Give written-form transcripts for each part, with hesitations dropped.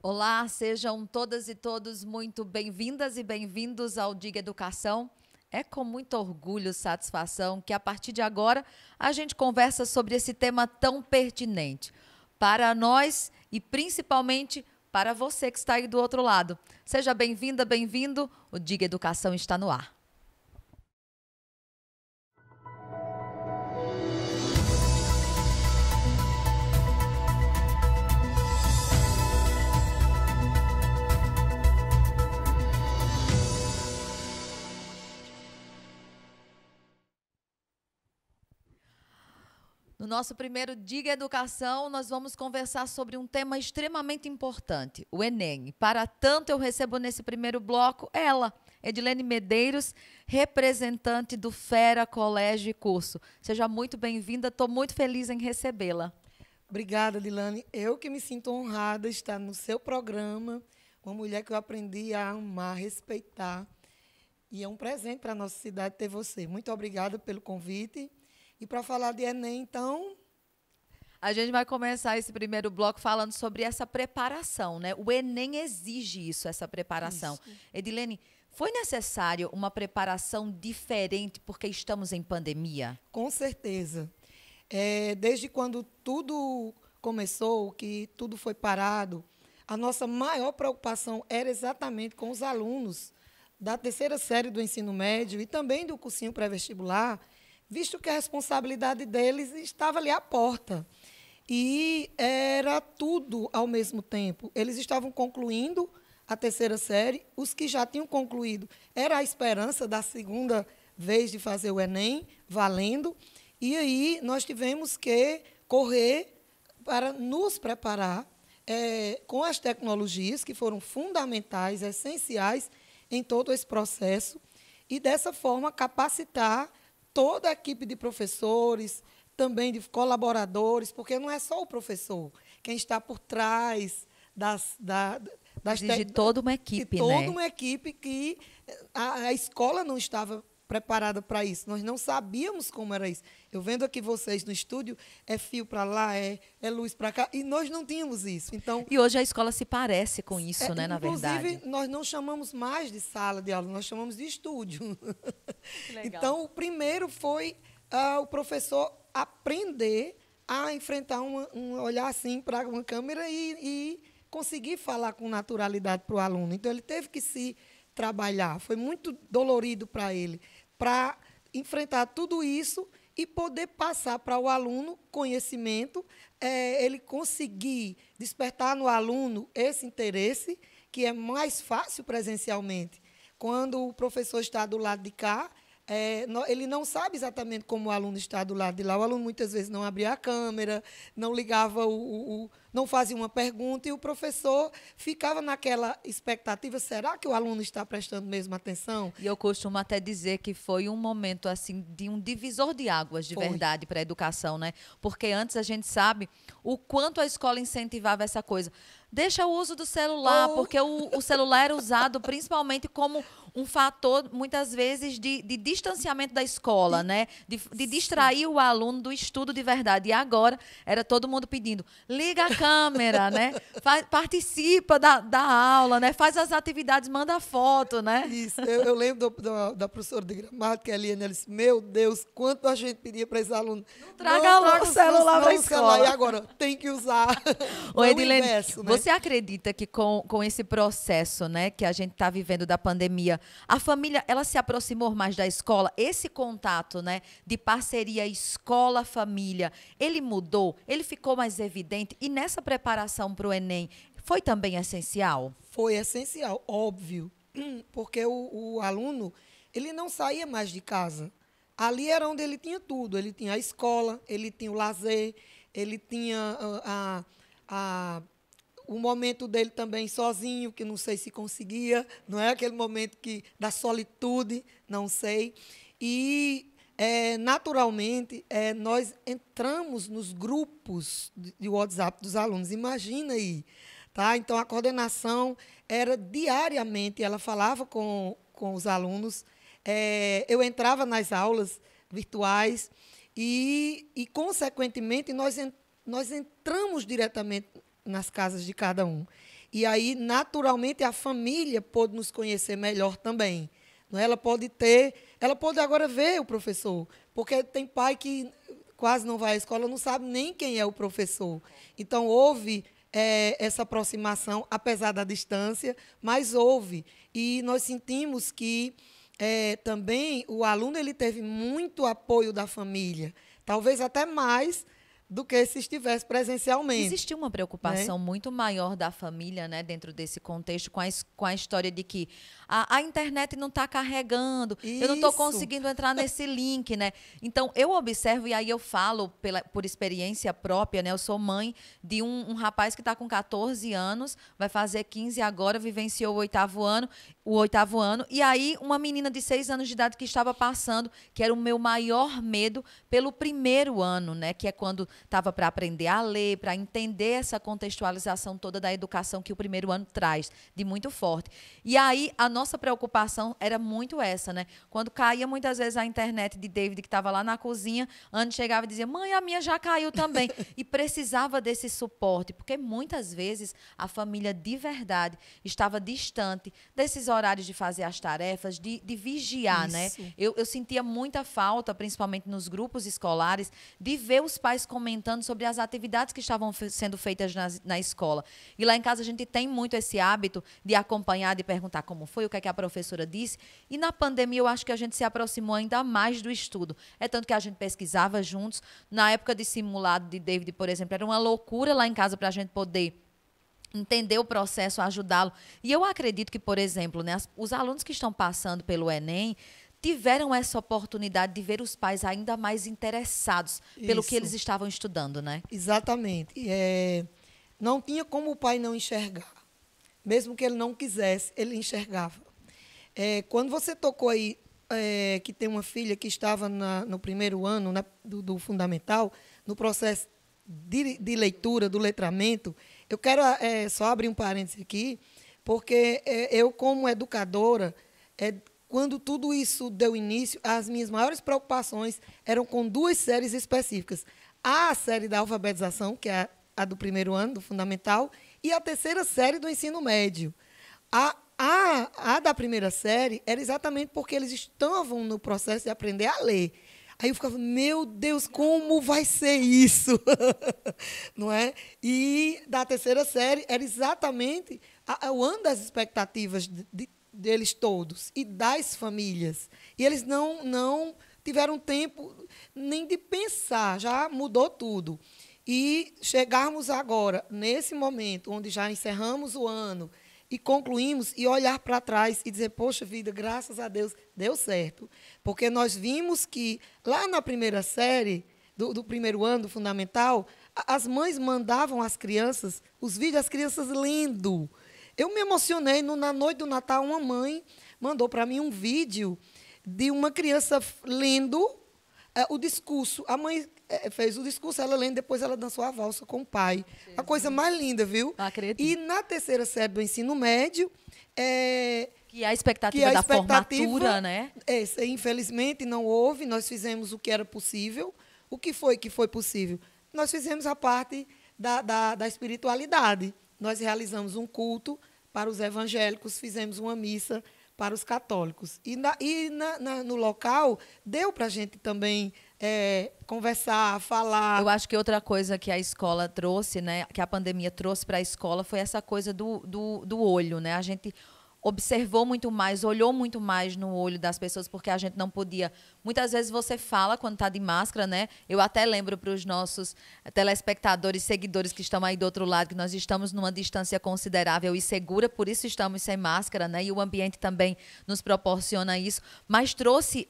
Olá, sejam todas e todos muito bem-vindas e bem-vindos ao Diga Educação. É com muito orgulho e satisfação que, a partir de agora, a gente conversa sobre esse tema tão pertinente para nós e, principalmente, para você que está aí do outro lado. Seja bem-vinda, bem-vindo. O Diga Educação está no ar. No nosso primeiro Diga Educação, nós vamos conversar sobre um tema extremamente importante, o Enem. Para tanto, eu recebo nesse primeiro bloco ela, Edilene Medeiros, representante do Fera Colégio e Curso. Seja muito bem-vinda, estou muito feliz em recebê-la. Obrigada, Dilane. Eu que me sinto honrada de estar no seu programa, uma mulher que eu aprendi a amar, respeitar. E é um presente para a nossa cidade ter você. Muito obrigada pelo convite. E para falar de Enem, então... A gente vai começar esse primeiro bloco falando sobre essa preparação, né? O Enem exige isso, essa preparação. Isso. Edilene, foi necessário uma preparação diferente porque estamos em pandemia? Com certeza. Desde quando tudo começou, que tudo foi parado, a nossa maior preocupação era exatamente com os alunos da terceira série do ensino médio e também do cursinho pré-vestibular, visto que a responsabilidade deles estava ali à porta. E era tudo ao mesmo tempo. Eles estavam concluindo a terceira série, os que já tinham concluído, era a esperança da segunda vez de fazer o Enem, valendo, e aí nós tivemos que correr para nos preparar com as tecnologias que foram fundamentais, essenciais em todo esse processo, e dessa forma capacitar toda a equipe de professores, também de colaboradores, porque não é só o professor, quem está por trás de toda uma equipe, né? Toda uma equipe que a escola não estava preparada para isso. Nós não sabíamos como era isso. Eu vendo aqui vocês no estúdio, é fio para lá, é luz para cá, e nós não tínhamos isso. Então, e hoje a escola se parece com isso, né, na verdade. Inclusive, nós não chamamos mais de sala de aula, nós chamamos de estúdio. Legal. Então, o primeiro foi o professor aprender a enfrentar olhar assim para uma câmera e conseguir falar com naturalidade para o aluno. Então, ele teve que se trabalhar. Foi muito dolorido para ele, para enfrentar tudo isso e poder passar para o aluno conhecimento, ele conseguir despertar no aluno esse interesse, que é mais fácil presencialmente. Quando o professor está do lado de cá, ele não sabe exatamente como o aluno está do lado de lá. O aluno muitas vezes não abria a câmera, não ligava, não fazia uma pergunta, e o professor ficava naquela expectativa, será que o aluno está prestando mesmo atenção? E eu costumo até dizer que foi um momento assim de um divisor de águas de verdade para a educação, né? Porque antes a gente sabe o quanto a escola incentivava essa coisa. Deixa o uso do celular, porque o celular era usado principalmente como um fator, muitas vezes, de distanciamento da escola, né? De distrair o aluno do estudo de verdade. E agora era todo mundo pedindo, liga a câmera, né? Participa da aula, né? Faz as atividades, manda foto, né? Isso. Eu lembro da professora de gramática, a Eliane, ela disse, meu Deus, quanto a gente pedia para esses alunos. Não traga logo o celular para a escola. E agora, tem que usar. Ô, Edilene, inverso, né? você acredita que com esse processo, né, que a gente está vivendo da pandemia, a família, ela se aproximou mais da escola? Esse contato, né, de parceria escola-família, ele mudou? Ele ficou mais evidente? E nessa preparação para o Enem, foi também essencial? Foi essencial, óbvio, porque o aluno, ele não saía mais de casa. Ali era onde ele tinha tudo. Ele tinha a escola, ele tinha o lazer, ele tinha o momento dele também sozinho, que não sei se conseguia, não é aquele momento da solitude, não sei. E, naturalmente, nós entramos nos grupos de WhatsApp dos alunos, imagina aí. Tá? Então, a coordenação era diariamente, ela falava com os alunos, eu entrava nas aulas virtuais e consequentemente, nós entramos diretamente nas casas de cada um. E aí, naturalmente, a família pôde nos conhecer melhor também. Não é? Ela pode agora ver o professor, porque tem pai que quase não vai à escola, não sabe nem quem é o professor. Então, houve essa aproximação, apesar da distância, mas houve. E nós sentimos que também o aluno ele teve muito apoio da família, talvez até mais do que se estivesse presencialmente. Existiu uma preocupação muito maior da família, né, dentro desse contexto, com a história de que a internet não está carregando, eu não estou conseguindo entrar nesse link, né? Então, eu observo, e aí eu falo por experiência própria, né? Eu sou mãe de um rapaz que está com 14 anos, vai fazer 15 agora, vivenciou o oitavo ano, e aí uma menina de 6 anos de idade que estava passando, que era o meu maior medo pelo primeiro ano, né? Que é quando estava para aprender a ler, para entender essa contextualização toda da educação que o primeiro ano traz, de muito forte. E aí, a nossa preocupação era muito essa, né? Quando caía muitas vezes a internet de David, que estava lá na cozinha, Anne chegava e dizia, mãe, a minha já caiu também. E precisava desse suporte, porque muitas vezes a família de verdade estava distante desses horários de fazer as tarefas, de vigiar, né? Eu sentia muita falta, principalmente nos grupos escolares, de ver os pais comentando sobre as atividades que estavam sendo feitas na escola. E lá em casa a gente tem muito esse hábito de acompanhar, de perguntar como foi, o que é que a professora disse. E na pandemia eu acho que a gente se aproximou ainda mais do estudo. É tanto que a gente pesquisava juntos. Na época de simulado de David, por exemplo, era uma loucura lá em casa para a gente poder entender o processo, ajudá-lo. E eu acredito que, por exemplo, né, os alunos que estão passando pelo Enem tiveram essa oportunidade de ver os pais ainda mais interessados pelo que eles estavam estudando, né? Exatamente. Não tinha como o pai não enxergar. Mesmo que ele não quisesse, ele enxergava. Quando você tocou aí que tem uma filha que estava no primeiro ano do fundamental, no processo de leitura, do letramento, eu quero só abrir um parênteses aqui, porque eu, como educadora, quando tudo isso deu início, as minhas maiores preocupações eram com 2 séries específicas. A série da alfabetização, que é a do primeiro ano, do fundamental, e a 3ª série do ensino médio. A da primeira série era exatamente porque eles estavam no processo de aprender a ler. Aí eu ficava, meu Deus, como vai ser isso? Não é? E da 3ª série era exatamente o ano das expectativas deles todos e das famílias. E eles não tiveram tempo nem de pensar, já mudou tudo. E chegarmos agora, nesse momento, onde já encerramos o ano e concluímos, e olhar para trás e dizer, poxa vida, graças a Deus, deu certo. Porque nós vimos que, lá na primeira série, do primeiro ano, do fundamental, as mães mandavam às crianças os vídeos das crianças lendo. Eu me emocionei, na noite do Natal, uma mãe mandou para mim um vídeo de uma criança lendo o discurso. A mãe fez o discurso, ela lendo, depois ela dançou a valsa com o pai. A coisa mais linda, viu? Acredito. E na 3ª série do ensino médio... que é a expectativa da formatura, né? Infelizmente, não houve. Nós fizemos o que era possível. O que foi possível? Nós fizemos a parte da espiritualidade. Nós realizamos um culto para os evangélicos, fizemos uma missa para os católicos. E no local, deu para a gente também conversar, falar. Eu acho que outra coisa que a escola trouxe, né, que a pandemia trouxe para a escola, foi essa coisa do olho, né? A gente observou muito mais, olhou muito mais no olho das pessoas, porque a gente não podia... Muitas vezes você fala quando está de máscara, né? Eu até lembro para os nossos telespectadores, seguidores que estão aí do outro lado, que nós estamos numa distância considerável e segura, por isso estamos sem máscara, né? E o ambiente também nos proporciona isso, mas trouxe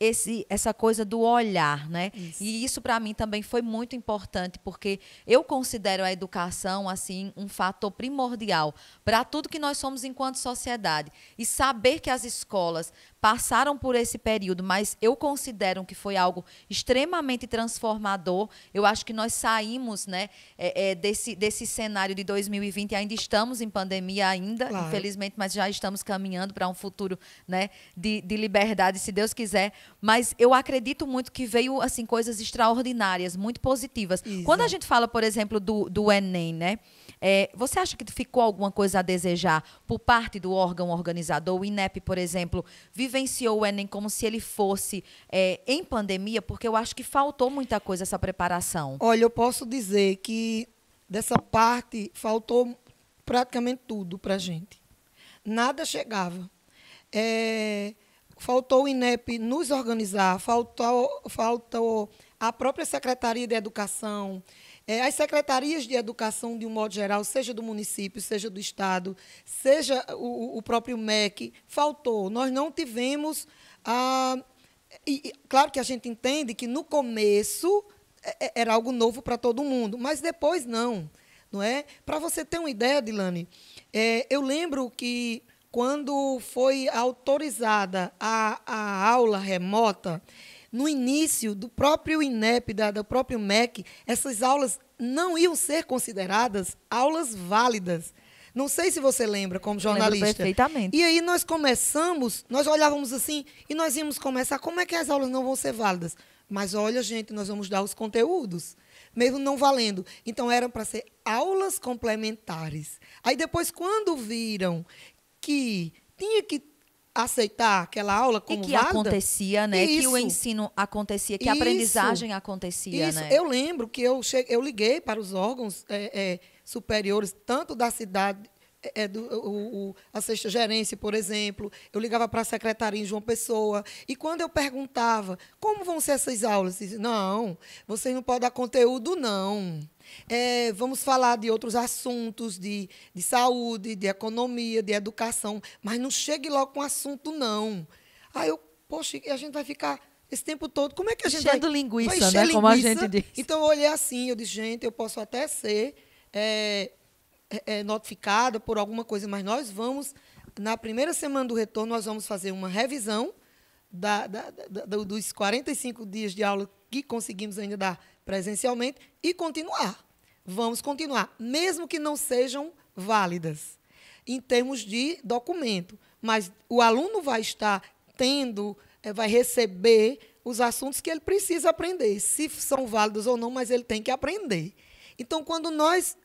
essa coisa do olhar, né? Isso. E isso para mim também foi muito importante, porque eu considero a educação assim um fator primordial para tudo que nós somos enquanto sociedade. E saber que as escolas passaram por esse período, mas eu considero que foi algo extremamente transformador. Eu acho que nós saímos, né, desse cenário de 2020, ainda estamos em pandemia ainda, claro, infelizmente, mas já estamos caminhando para um futuro, né, de liberdade, se Deus quiser. Mas eu acredito muito que veio assim, coisas extraordinárias, muito positivas. Exato. Quando a gente fala, por exemplo, do Enem, né, Você acha que ficou alguma coisa a desejar por parte do órgão organizador? O INEP, por exemplo, vivenciou o Enem como se ele fosse em pandemia, porque eu acho que faltou muita coisa essa preparação. Olha, eu posso dizer que dessa parte faltou praticamente tudo para a gente. Nada chegava. Faltou o INEP nos organizar, faltou a própria Secretaria de Educação, as secretarias de educação, de um modo geral, seja do município, seja do Estado, seja o próprio MEC, faltou. Nós não tivemos... claro que a gente entende que, no começo, era algo novo para todo mundo, mas depois não é? Para você ter uma ideia, Dilane, eu lembro que, quando foi autorizada a aula remota, no início do próprio INEP, do próprio MEC, essas aulas não iam ser consideradas aulas válidas. Não sei se você lembra, como jornalista. Lembro perfeitamente. E aí nós olhávamos assim, e nós íamos começar, como é que as aulas não vão ser válidas? Mas olha, gente, nós vamos dar os conteúdos, mesmo não valendo. Então, eram para ser aulas complementares. Aí, depois, quando viram que tinha que aceitar aquela aula como válida... E que acontecia, né? Isso. Que o ensino acontecia, que a aprendizagem acontecia, Isso. né? Eu lembro que eu liguei para os órgãos superiores, tanto da cidade, a sexta gerência, por exemplo, eu ligava para a secretaria em João Pessoa, e quando eu perguntava como vão ser essas aulas, eles diziam, não, vocês não podem dar conteúdo, não. Vamos falar de outros assuntos, de saúde, de economia, de educação, mas não chegue logo com assunto, não. Aí poxa, a gente vai ficar esse tempo todo, como é que a gente enchendo vai linguiça, encher né? linguiça? Como a gente diz. Então, eu olhei assim, eu disse, gente, eu posso até ser notificada por alguma coisa, mas nós vamos, na primeira semana do retorno, nós vamos fazer uma revisão dos 45 dias de aula que conseguimos ainda dar presencialmente e continuar. Vamos continuar, mesmo que não sejam válidas em termos de documento, mas o aluno vai estar vai receber os assuntos que ele precisa aprender, se são válidos ou não, mas ele tem que aprender. Então, quando nós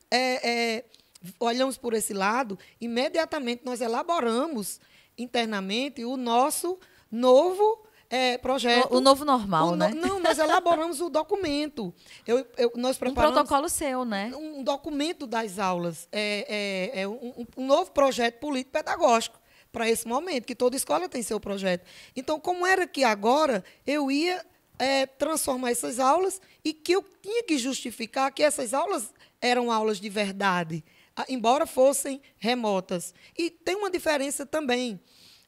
olhamos por esse lado, imediatamente nós elaboramos internamente o nosso novo projeto. O novo normal, né? Não, nós elaboramos o documento. Nós preparamos um protocolo seu, né? Um documento das aulas. Um novo projeto político-pedagógico para esse momento, que toda escola tem seu projeto. Então, como era que agora eu ia transformar essas aulas e que eu tinha que justificar que essas aulas eram aulas de verdade, embora fossem remotas. E tem uma diferença também.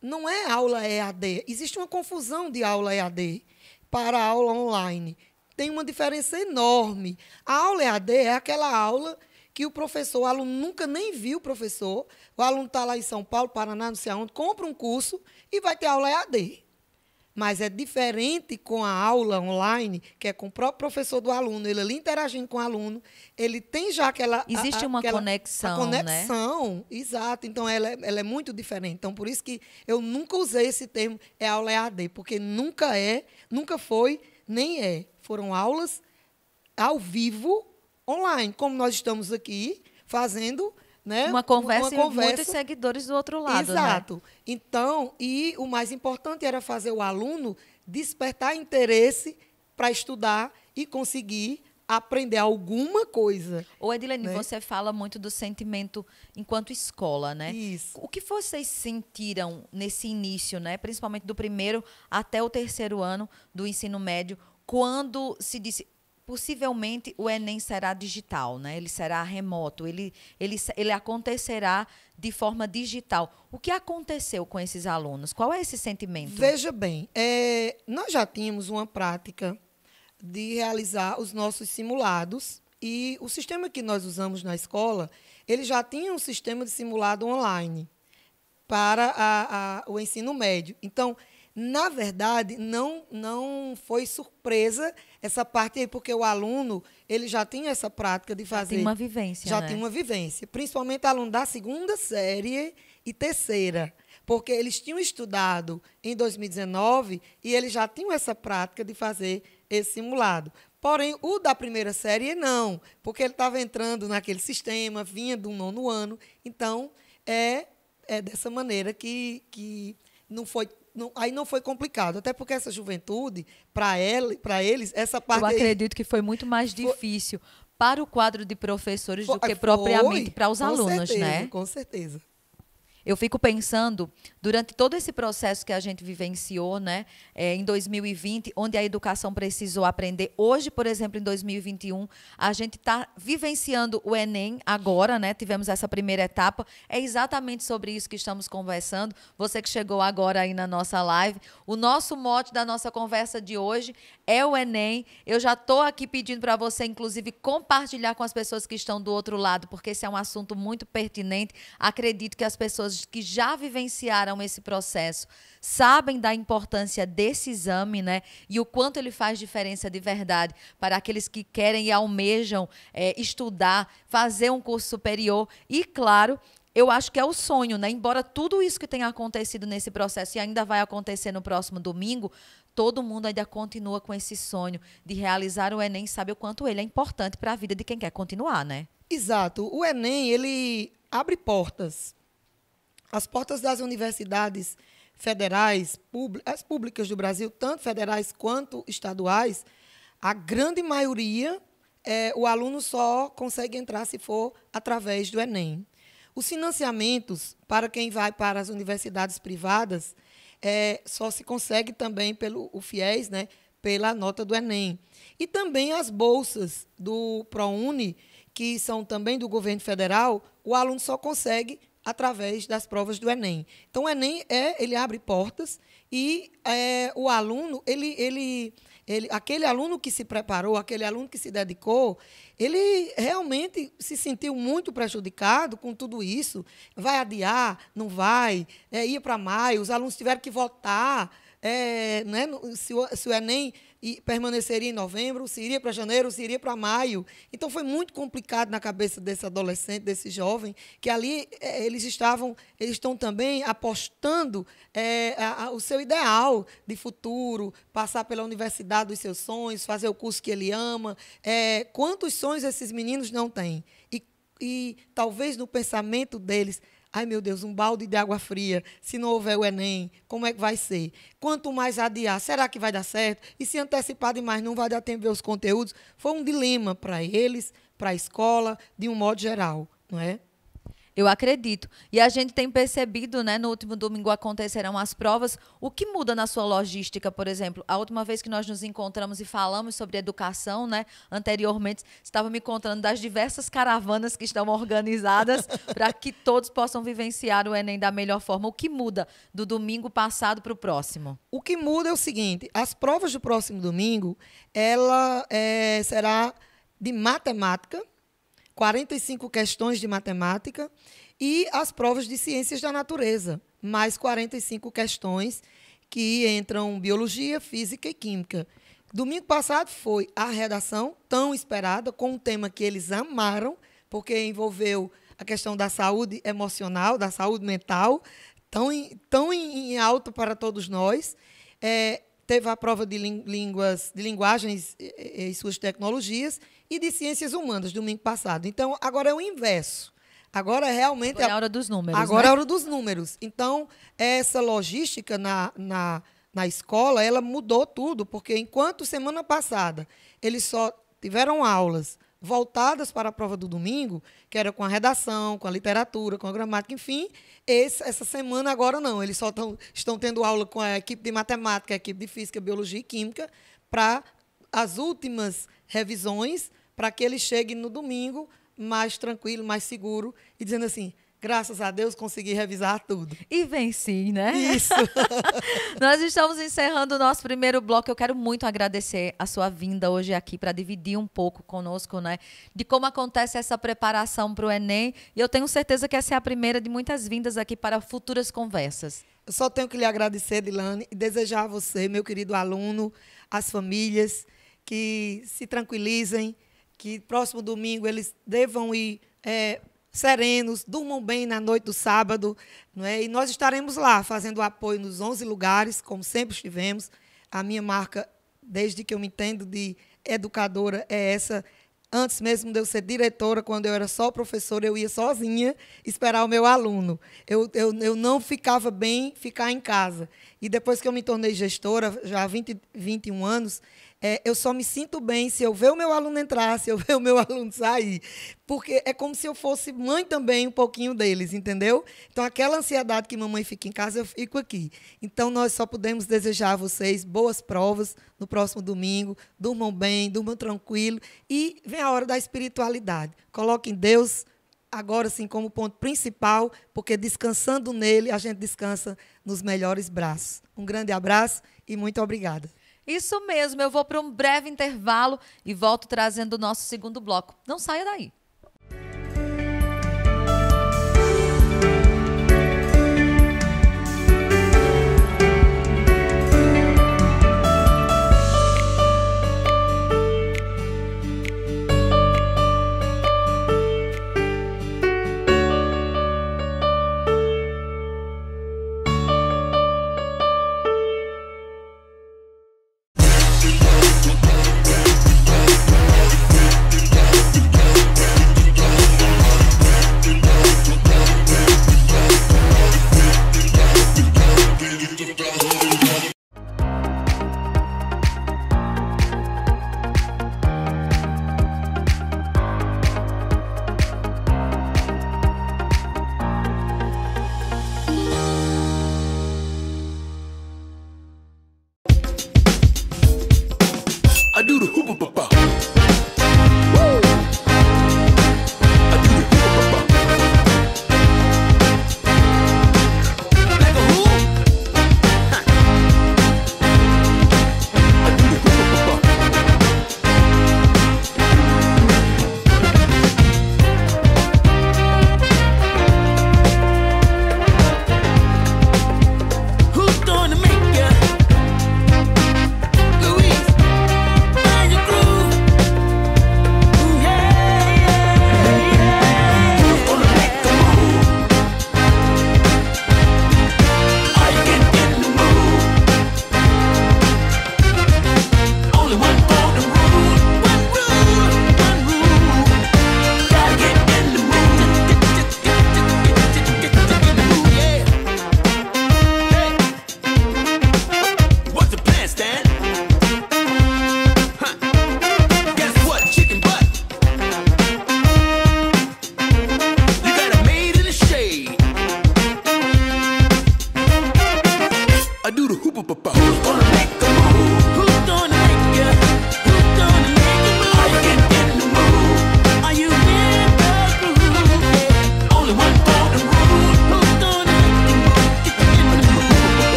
Não é aula EAD. Existe uma confusão de aula EAD para a aula online. Tem uma diferença enorme. A aula EAD é aquela aula que o aluno nunca nem viu o professor, o aluno está lá em São Paulo, Paraná, não sei aonde, compra um curso e vai ter aula EAD. Mas é diferente com a aula online, que é com o próprio professor do aluno, ele ali interagindo com o aluno, ele tem já aquela... Existe uma conexão, a conexão, né? Exato. Então, ela é muito diferente. Então, por isso que eu nunca usei esse termo, aula EAD, porque nunca foi, nem é. Foram aulas ao vivo, online, como nós estamos aqui fazendo, né? Uma conversa e muitos seguidores do outro lado. Exato. Né? Então, e o mais importante era fazer o aluno despertar interesse para estudar e conseguir aprender alguma coisa. Ô, Edilene, né? Você fala muito do sentimento enquanto escola, né? Isso. O que vocês sentiram nesse início, né? Principalmente do primeiro até o terceiro ano do ensino médio, quando se disse... Possivelmente o Enem será digital, né? Ele será remoto, ele acontecerá de forma digital. O que aconteceu com esses alunos? Qual é esse sentimento? Veja bem, nós já tínhamos uma prática de realizar os nossos simulados e o sistema que nós usamos na escola, ele já tinha um sistema de simulado online para o ensino médio. Então, na verdade, não foi surpresa essa parte aí, porque o aluno ele já tinha essa prática de fazer. Já tem uma vivência, Já né? tem uma vivência. Principalmente aluno da segunda série e terceira, porque eles tinham estudado em 2019 e eles já tinham essa prática de fazer esse simulado. Porém, o da primeira série, não, porque ele estava entrando naquele sistema, vinha do 9º ano. Então, é dessa maneira que não foi, aí não foi complicado. Até porque essa juventude, para eles, essa parte... Eu acredito que foi muito mais difícil para o quadro de professores do que propriamente para os alunos, né? Com certeza. Eu fico pensando, durante todo esse processo que a gente vivenciou, né, em 2020, onde a educação precisou aprender. Hoje, por exemplo, em 2021, a gente está vivenciando o Enem agora, né? Tivemos essa primeira etapa. É exatamente sobre isso que estamos conversando. Você que chegou agora aí na nossa live. O nosso mote da nossa conversa de hoje é o Enem. Eu já estou aqui pedindo para você, inclusive, compartilhar com as pessoas que estão do outro lado, porque esse é um assunto muito pertinente. Acredito que as pessoas que já vivenciaram esse processo sabem da importância desse exame, né? E o quanto ele faz diferença de verdade para aqueles que querem e almejam estudar, fazer um curso superior. E, claro, eu acho que é o sonho, né? Embora tudo isso que tenha acontecido nesse processo e ainda vai acontecer no próximo domingo, todo mundo ainda continua com esse sonho de realizar o Enem, sabe o quanto ele é importante para a vida de quem quer continuar, né? Exato. O Enem, ele abre portas. As portas das universidades federais, as públicas do Brasil, tanto federais quanto estaduais, a grande maioria, o aluno só consegue entrar se for através do Enem. Os financiamentos para quem vai para as universidades privadas só se consegue também pelo FIES, né, pela nota do Enem. E também as bolsas do ProUni, que são também do governo federal, o aluno só consegue através das provas do Enem. Então, o Enem ele abre portas e o aluno, aquele aluno que se preparou, aquele aluno que se dedicou, ele realmente se sentiu muito prejudicado com tudo isso. Vai adiar? Não vai? Ia para maio, os alunos tiveram que votar. Né, se o Enem permaneceria em novembro, se iria para janeiro, se iria para maio. Então, foi muito complicado na cabeça desse adolescente, desse jovem, que ali eles estão também apostando o seu ideal de futuro, passar pela universidade dos seus sonhos, fazer o curso que ele ama. Quantos sonhos esses meninos não têm? E talvez no pensamento deles, ai, meu Deus, um balde de água fria, se não houver o Enem, como é que vai ser? Quanto mais adiar, será que vai dar certo? E se antecipar demais, não vai dar tempo de ver os conteúdos? Foi um dilema para eles, para a escola, de um modo geral, não é? Eu acredito. E a gente tem percebido, né, no último domingo acontecerão as provas. O que muda na sua logística, por exemplo? A última vez que nós nos encontramos e falamos sobre educação, né, anteriormente, estava me contando das diversas caravanas que estão organizadas para que todos possam vivenciar o Enem da melhor forma. O que muda do domingo passado para o próximo? O que muda é o seguinte, as provas do próximo domingo, ela será de matemática, 45 questões de matemática, e as provas de ciências da natureza, mais 45 questões que entram biologia, física e química. Domingo passado foi a redação, tão esperada, com um tema que eles amaram, porque envolveu a questão da saúde emocional, da saúde mental, tão em alto para todos nós. Teve a prova de linguagens e suas tecnologias e de ciências humanas, domingo passado. Então, agora é o inverso. Agora, realmente... É a hora dos números, agora né? É a hora dos números. Então, essa logística na escola, ela mudou tudo, porque enquanto semana passada eles só tiveram aulas voltadas para a prova do domingo, que era com a redação, com a literatura, com a gramática, enfim, essa semana agora não. Eles só estão tendo aula com a equipe de matemática, a equipe de física, biologia e química, para as últimas revisões, para que eles cheguem no domingo mais tranquilo, mais seguro, e dizendo assim, graças a Deus consegui revisar tudo. E venci, né? Isso. Nós estamos encerrando o nosso primeiro bloco. Eu quero muito agradecer a sua vinda hoje aqui para dividir um pouco conosco, né, de como acontece essa preparação para o Enem. E eu tenho certeza que essa é a primeira de muitas vindas aqui para futuras conversas. Eu só tenho que lhe agradecer, Dilane, e desejar a você, meu querido aluno, as famílias, que se tranquilizem, que próximo domingo eles devam ir serenos, durmam bem na noite do sábado, não é? E nós estaremos lá fazendo apoio nos 11 lugares, como sempre estivemos. A minha marca, desde que eu me entendo, educadora é essa. Antes mesmo de eu ser diretora, quando eu era só professora, eu ia sozinha esperar o meu aluno. Eu não ficava bem ficar em casa. E depois que eu me tornei gestora, já há 21 anos, eu só me sinto bem se eu ver o meu aluno entrar, se eu ver o meu aluno sair. Porque é como se eu fosse mãe também, um pouquinho deles, entendeu? Então, aquela ansiedade que mamãe fica em casa, eu fico aqui. Então, nós só podemos desejar a vocês boas provas no próximo domingo. Durmam bem, durmam tranquilo. E vem a hora da espiritualidade. Coloquem Deus agora, sim, como ponto principal, porque descansando nele, a gente descansa nos melhores braços. Um grande abraço e muito obrigada. Isso mesmo, eu vou para um breve intervalo e volto trazendo o nosso segundo bloco. Não saia daí. I do the hoopa papa.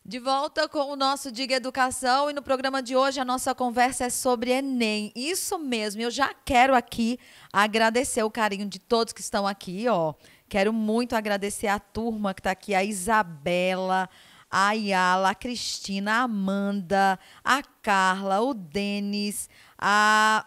De volta com o nosso Diga Educação e no programa de hoje a nossa conversa é sobre Enem. Isso mesmo, eu já quero aqui agradecer o carinho de todos que estão aqui, ó. Quero muito agradecer a turma que está aqui, a Isabela, a Ayala, a Cristina, a Amanda, a Carla, o Denis, a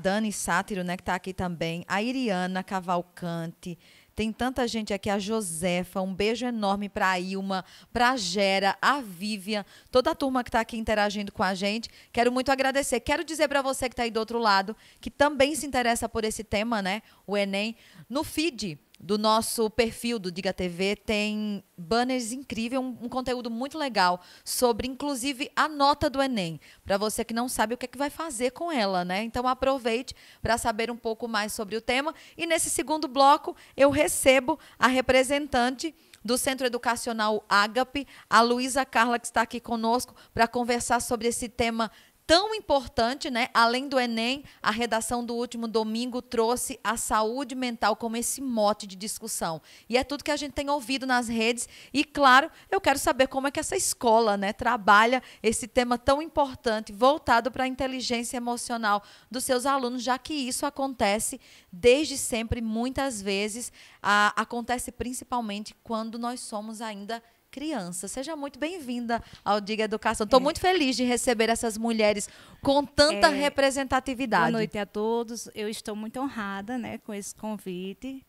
Dani Sátiro, né, que está aqui também, a Iriana Cavalcante. Tem tanta gente aqui, a Josefa, um beijo enorme para a Ilma, para a Gera, a Vivian, toda a turma que está aqui interagindo com a gente. Quero muito agradecer. Quero dizer para você que está aí do outro lado, que também se interessa por esse tema, né? O Enem. No feed do nosso perfil do Diga TV tem banners incríveis, um conteúdo muito legal sobre, inclusive, a nota do Enem. Para você que não sabe o que é que vai fazer com ela, né? Então, aproveite para saber um pouco mais sobre o tema. E nesse segundo bloco, eu recebo a representante do Centro Educacional Ágape, a Luísa Carla, que está aqui conosco para conversar sobre esse tema tão importante, né? Além do Enem, a redação do último domingo trouxe a saúde mental como esse mote de discussão. E é tudo que a gente tem ouvido nas redes. E, claro, eu quero saber como é que essa escola, né, trabalha esse tema tão importante, voltado para a inteligência emocional dos seus alunos, já que isso acontece desde sempre, muitas vezes, acontece principalmente quando nós somos ainda criança. Seja muito bem-vinda ao Diga Educação. Estou muito feliz de receber essas mulheres com tanta representatividade. Boa noite a todos. Eu estou muito honrada, né, com esse convite,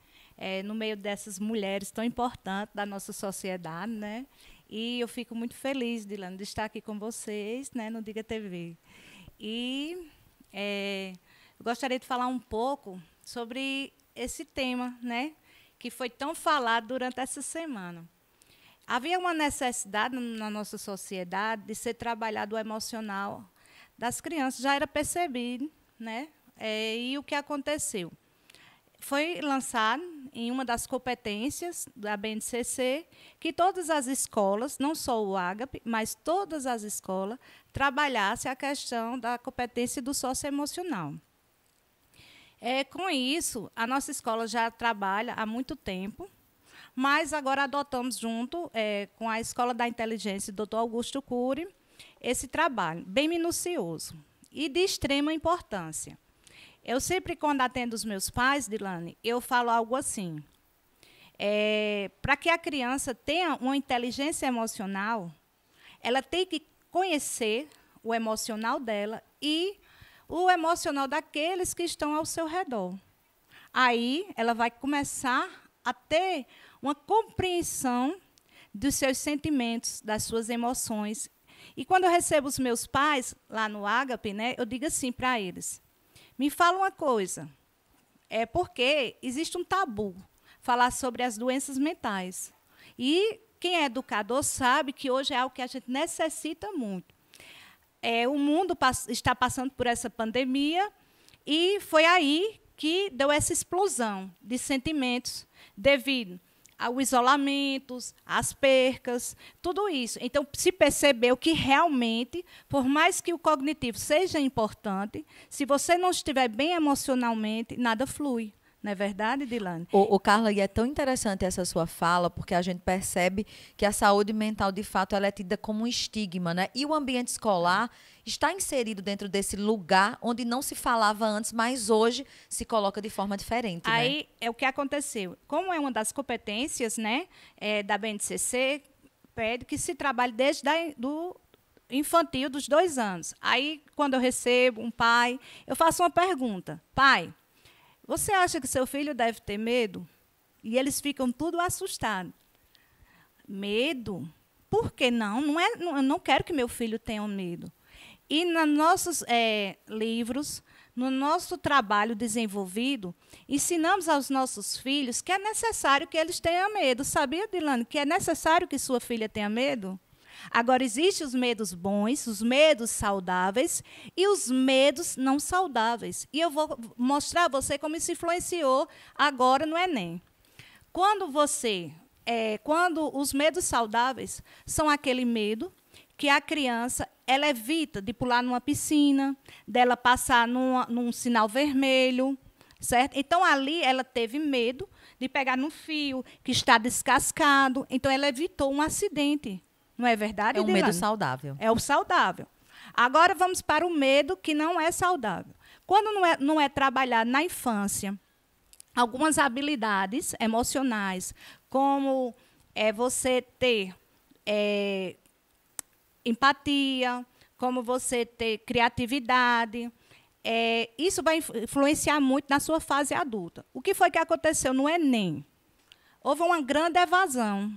no meio dessas mulheres tão importantes da nossa sociedade, né? E eu fico muito feliz, Dilane, de estar aqui com vocês, né, no Diga TV. E eu gostaria de falar um pouco sobre esse tema, né, que foi tão falado durante essa semana. Havia uma necessidade na nossa sociedade de ser trabalhado o emocional das crianças, já era percebido, né? E o que aconteceu? Foi lançado em uma das competências da BNCC que todas as escolas, não só o Ágape, mas todas as escolas, trabalhassem a questão da competência do socioemocional. Com isso, a nossa escola já trabalha há muito tempo, mas agora adotamos junto com a Escola da Inteligência, Dr. Augusto Cury, esse trabalho bem minucioso e de extrema importância. Eu sempre, quando atendo os meus pais, Dilane, eu falo algo assim, para que a criança tenha uma inteligência emocional, ela tem que conhecer o emocional dela e o emocional daqueles que estão ao seu redor. Aí ela vai começar a ter uma compreensão dos seus sentimentos, das suas emoções. E quando eu recebo os meus pais lá no Ágape, né, eu digo assim para eles, me fala uma coisa, porque existe um tabu falar sobre as doenças mentais. E quem é educador sabe que hoje é algo que a gente necessita muito. O mundo está passando por essa pandemia e foi aí que deu essa explosão de sentimentos devido ao isolamento, às percas, tudo isso. Então, se percebeu que realmente, por mais que o cognitivo seja importante, se você não estiver bem emocionalmente, nada flui. Não é verdade, Dilane? Carla, e é tão interessante essa sua fala, porque a gente percebe que a saúde mental, de fato, ela é tida como um estigma, né? E o ambiente escolar está inserido dentro desse lugar onde não se falava antes, mas hoje se coloca de forma diferente. Aí né? É o que aconteceu. Como é uma das competências, né, da BNCC, pede que se trabalhe desde do infantil, dos 2 anos. Aí, quando eu recebo um pai, eu faço uma pergunta. Pai, você acha que seu filho deve ter medo? E eles ficam tudo assustados. Medo? Por que não? Eu não quero que meu filho tenha medo. E nos nossos livros, no nosso trabalho desenvolvido, ensinamos aos nossos filhos que é necessário que eles tenham medo. Sabia, Dilane, que é necessário que sua filha tenha medo? Agora, existem os medos bons, os medos saudáveis e os medos não saudáveis. E eu vou mostrar a você como isso influenciou agora no Enem. Quando os medos saudáveis são aquele medo que a criança ela evita de pular numa piscina, dela passar num sinal vermelho, certo? Então, ali ela teve medo de pegar num fio que está descascado. Então, ela evitou um acidente. Não é verdade, É um Dilane? medo saudável. É o saudável. Agora vamos para o medo que não é saudável. Quando não é trabalhado na infância, algumas habilidades emocionais, como você ter empatia, como você ter criatividade, isso vai influenciar muito na sua fase adulta. O que foi que aconteceu no Enem? Houve uma grande evasão.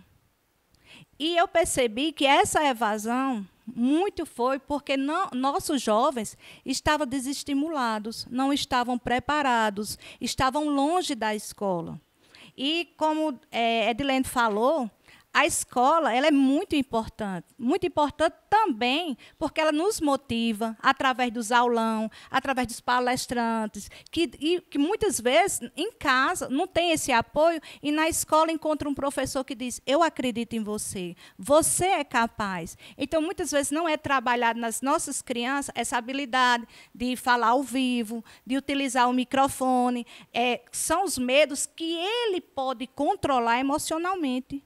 E eu percebi que essa evasão muito foi porque nossos jovens estavam desestimulados, não estavam preparados, estavam longe da escola. E, como Edilene falou, a escola ela é muito importante também porque ela nos motiva através dos aulão, através dos palestrantes, que muitas vezes em casa não tem esse apoio e na escola encontra um professor que diz: eu acredito em você, você é capaz. Então, muitas vezes não é trabalhado nas nossas crianças essa habilidade de falar ao vivo, de utilizar o microfone. São os medos que ele pode controlar emocionalmente.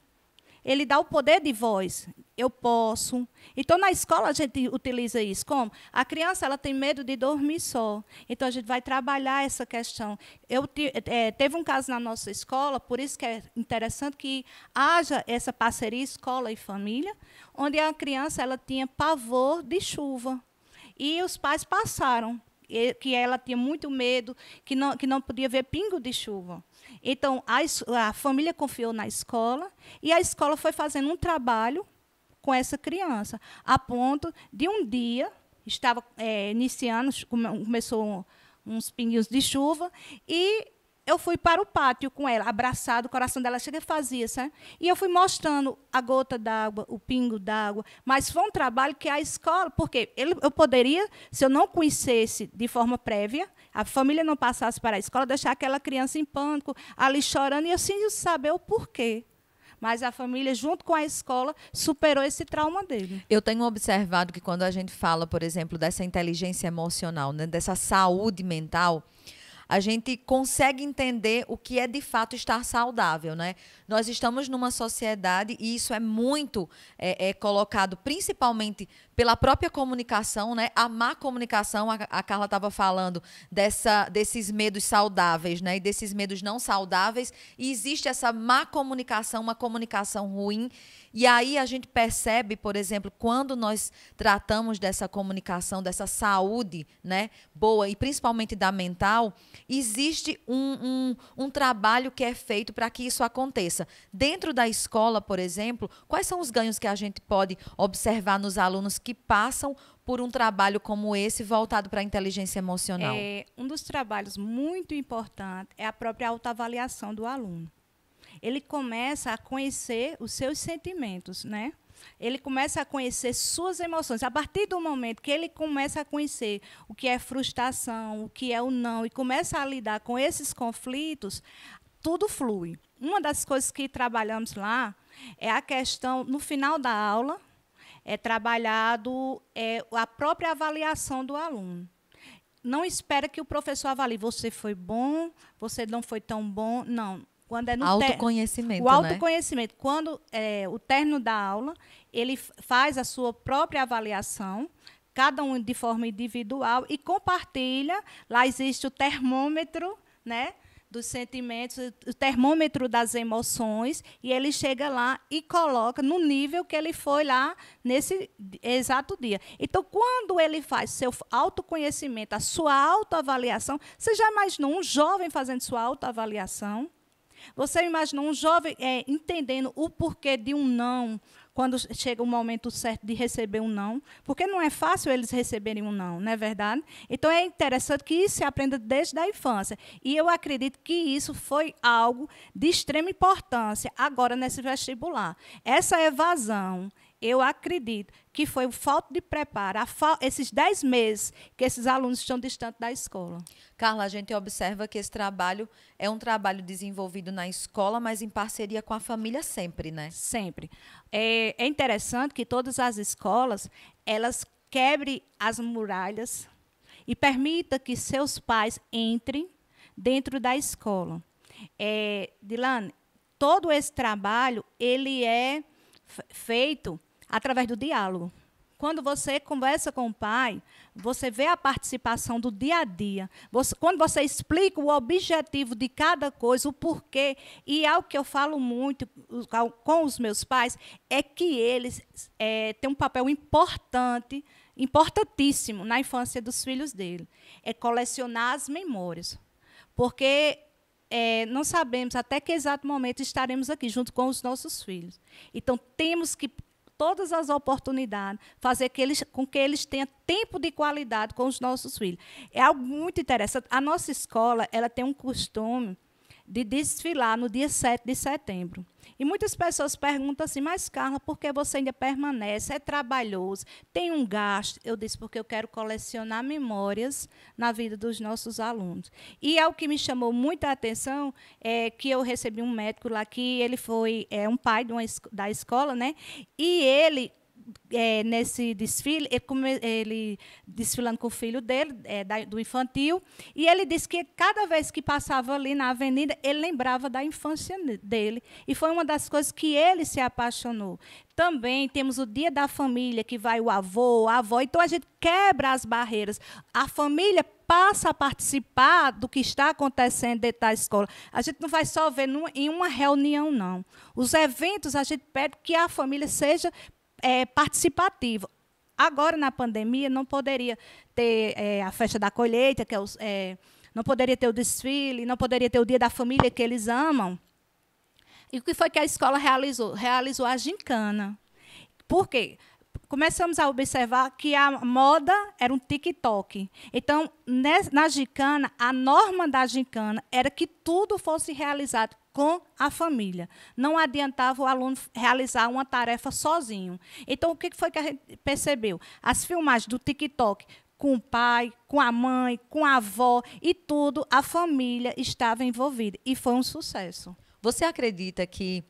Ele dá o poder de voz. Eu posso. Então, na escola, a gente utiliza isso. Como? A criança ela tem medo de dormir só. Então, a gente vai trabalhar essa questão. Teve um caso na nossa escola, por isso que é interessante que haja essa parceria escola e família, onde a criança ela tinha pavor de chuva. E os pais passaram, que ela tinha muito medo, que não podia ver pingo de chuva. Então, a família confiou na escola e a escola foi fazendo um trabalho com essa criança, a ponto de um dia, estava iniciando, começou uns pinguinhos de chuva, e eu fui para o pátio com ela, abraçado, o coração dela chega e fazia, sabe? E eu fui mostrando a gota d'água, o pingo d'água, mas foi um trabalho que a escola, porque eu poderia, se eu não conhecesse de forma prévia, a família não passasse para a escola, deixar aquela criança em pânico, ali chorando, e eu sem saber o porquê. Mas a família, junto com a escola, superou esse trauma dele. Eu tenho observado que quando a gente fala, por exemplo, dessa inteligência emocional, né, dessa saúde mental, a gente consegue entender o que é de fato estar saudável, né? Nós estamos numa sociedade e isso é muito colocado principalmente pela própria comunicação, né? A má comunicação, a Carla estava falando desses medos saudáveis, né? E desses medos não saudáveis. E existe essa má comunicação, uma comunicação ruim. E aí a gente percebe, por exemplo, quando nós tratamos dessa comunicação, dessa saúde, né, boa, e principalmente da mental, existe um trabalho que é feito para que isso aconteça. Dentro da escola, por exemplo, quais são os ganhos que a gente pode observar nos alunos que passam por um trabalho como esse, voltado para a inteligência emocional? Um dos trabalhos muito importantes é a própria autoavaliação do aluno. Ele começa a conhecer os seus sentimentos, né? Ele começa a conhecer suas emoções. A partir do momento que ele começa a conhecer o que é frustração, o que é o não, e começa a lidar com esses conflitos, tudo flui. Uma das coisas que trabalhamos lá é a questão, no final da aula, é trabalhado a própria avaliação do aluno. Não espera que o professor avalie, você foi bom, você não foi tão bom, não. Quando é no autoconhecimento, o autoconhecimento. Né? Quando o término da aula, ele faz a sua própria avaliação, cada um de forma individual, e compartilha. Lá existe o termômetro, né, dos sentimentos, o termômetro das emoções, e ele chega lá e coloca no nível que ele foi lá nesse exato dia. Então, quando ele faz seu autoconhecimento, a sua autoavaliação, você já imaginou um jovem fazendo sua autoavaliação? Você imaginou um jovem entendendo o porquê de um não, quando chega o momento certo de receber um não? Porque não é fácil eles receberem um não, não é verdade? Então, é interessante que isso se aprenda desde a infância. E eu acredito que isso foi algo de extrema importância agora nesse vestibular. Essa evasão, eu acredito que foi o falta de preparo, esses 10 meses que esses alunos estão distantes da escola. Carla, a gente observa que esse trabalho é um trabalho desenvolvido na escola, mas em parceria com a família sempre, né? Sempre. É interessante que todas as escolas, elas quebrem as muralhas e permitam que seus pais entrem dentro da escola. Dilane, todo esse trabalho ele é feito através do diálogo. Quando você conversa com o pai, você vê a participação do dia a dia. Quando você explica o objetivo de cada coisa, o porquê, e algo que eu falo muito com os meus pais, é que eles têm um papel importantíssimo na infância dos filhos dele. É colecionar as memórias. Porque não sabemos até que exato momento estaremos aqui, junto com os nossos filhos. Então, temos que todas as oportunidades, fazer com que eles tenham tempo de qualidade com os nossos filhos. É algo muito interessante. A nossa escola ela tem um costume de desfilar no dia 7 de setembro. E muitas pessoas perguntam assim, mas, Carla, por que você ainda permanece? É trabalhoso, tem um gasto. Eu disse, porque eu quero colecionar memórias na vida dos nossos alunos. E algo que me chamou muita atenção é que eu recebi um médico lá, que ele foi um pai da escola, né? E ele, nesse desfile, ele desfilando com o filho dele, do infantil, e ele disse que cada vez que passava ali na avenida, ele lembrava da infância dele. E foi uma das coisas que ele se apaixonou. Também temos o Dia da Família, que vai o avô, a avó. Então, a gente quebra as barreiras. A família passa a participar do que está acontecendo dentro da escola. A gente não vai só ver em uma reunião, não. Os eventos, a gente pede que a família seja participativa. Agora, na pandemia, não poderia ter a festa da colheita, não poderia ter o desfile, não poderia ter o Dia da Família, que eles amam. E o que foi que a escola realizou? Realizou a gincana. Por quê? Começamos a observar que a moda era um TikTok. Então, na gincana, a norma da gincana era que tudo fosse realizado com a família. Não adiantava o aluno realizar uma tarefa sozinho. Então, o que foi que a gente percebeu? As filmagens do TikTok com o pai, com a mãe, com a avó e tudo, a família estava envolvida. E foi um sucesso. Você acredita que...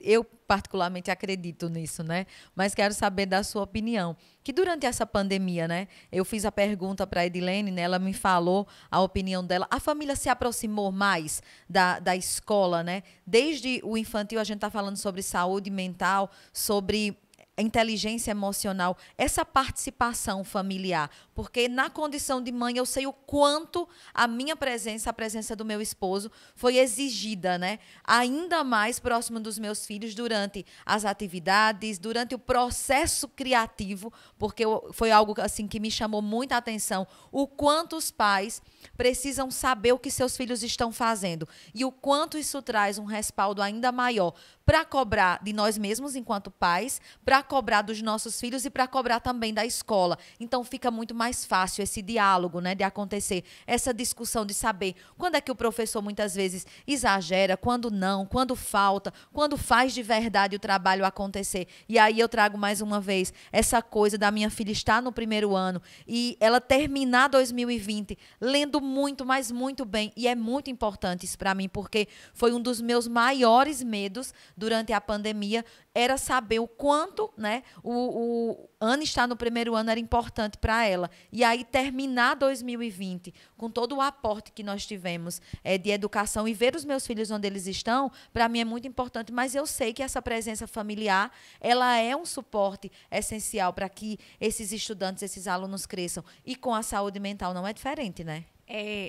Eu particularmente acredito nisso, né? Mas quero saber da sua opinião. Que durante essa pandemia, né? Eu fiz a pergunta para a Edilene, né? Ela me falou a opinião dela. A família se aproximou mais da escola, né? Desde o infantil, a gente está falando sobre saúde mental, sobre inteligência emocional, essa participação familiar, porque na condição de mãe eu sei o quanto a minha presença, a presença do meu esposo foi exigida, né? Ainda mais próximo dos meus filhos durante as atividades, durante o processo criativo, porque foi algo assim que me chamou muita atenção, o quanto os pais precisam saber o que seus filhos estão fazendo e o quanto isso traz um respaldo ainda maior para cobrar de nós mesmos enquanto pais, para cobrar dos nossos filhos e para cobrar também da escola. Então, fica muito mais fácil esse diálogo, né, de acontecer, essa discussão de saber quando é que o professor muitas vezes exagera, quando não, quando falta, quando faz de verdade o trabalho acontecer. E aí eu trago mais uma vez essa coisa da minha filha estar no primeiro ano e ela terminar 2020 lendo muito, mas muito bem. E é muito importante isso para mim, porque foi um dos meus maiores medos durante a pandemia, era saber o quanto, né, o ano estar no primeiro ano era importante para ela. E aí terminar 2020 com todo o aporte que nós tivemos de educação e ver os meus filhos onde eles estão, para mim é muito importante, mas eu sei que essa presença familiar, ela é um suporte essencial para que esses estudantes, esses alunos cresçam. E com a saúde mental não é diferente, né?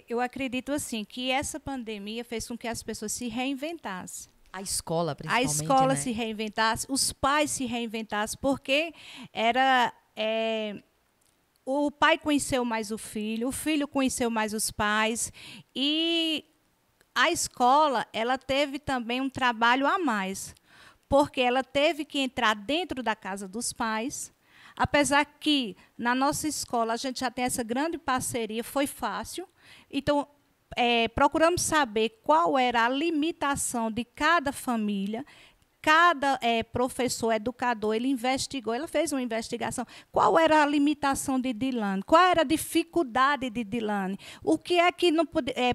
Eu acredito assim que essa pandemia fez com que as pessoas se reinventassem. A escola, principalmente, a escola, né? Se reinventasse, os pais se reinventassem, porque o pai conheceu mais o filho conheceu mais os pais, e a escola ela teve também um trabalho a mais, porque ela teve que entrar dentro da casa dos pais, apesar que na nossa escola a gente já tem essa grande parceria, foi fácil. Então, procuramos saber qual era a limitação de cada família, cada professor, educador, ele investigou, ela fez uma investigação. Qual era a limitação de Dilane? Qual era a dificuldade de Dilane? O que é que não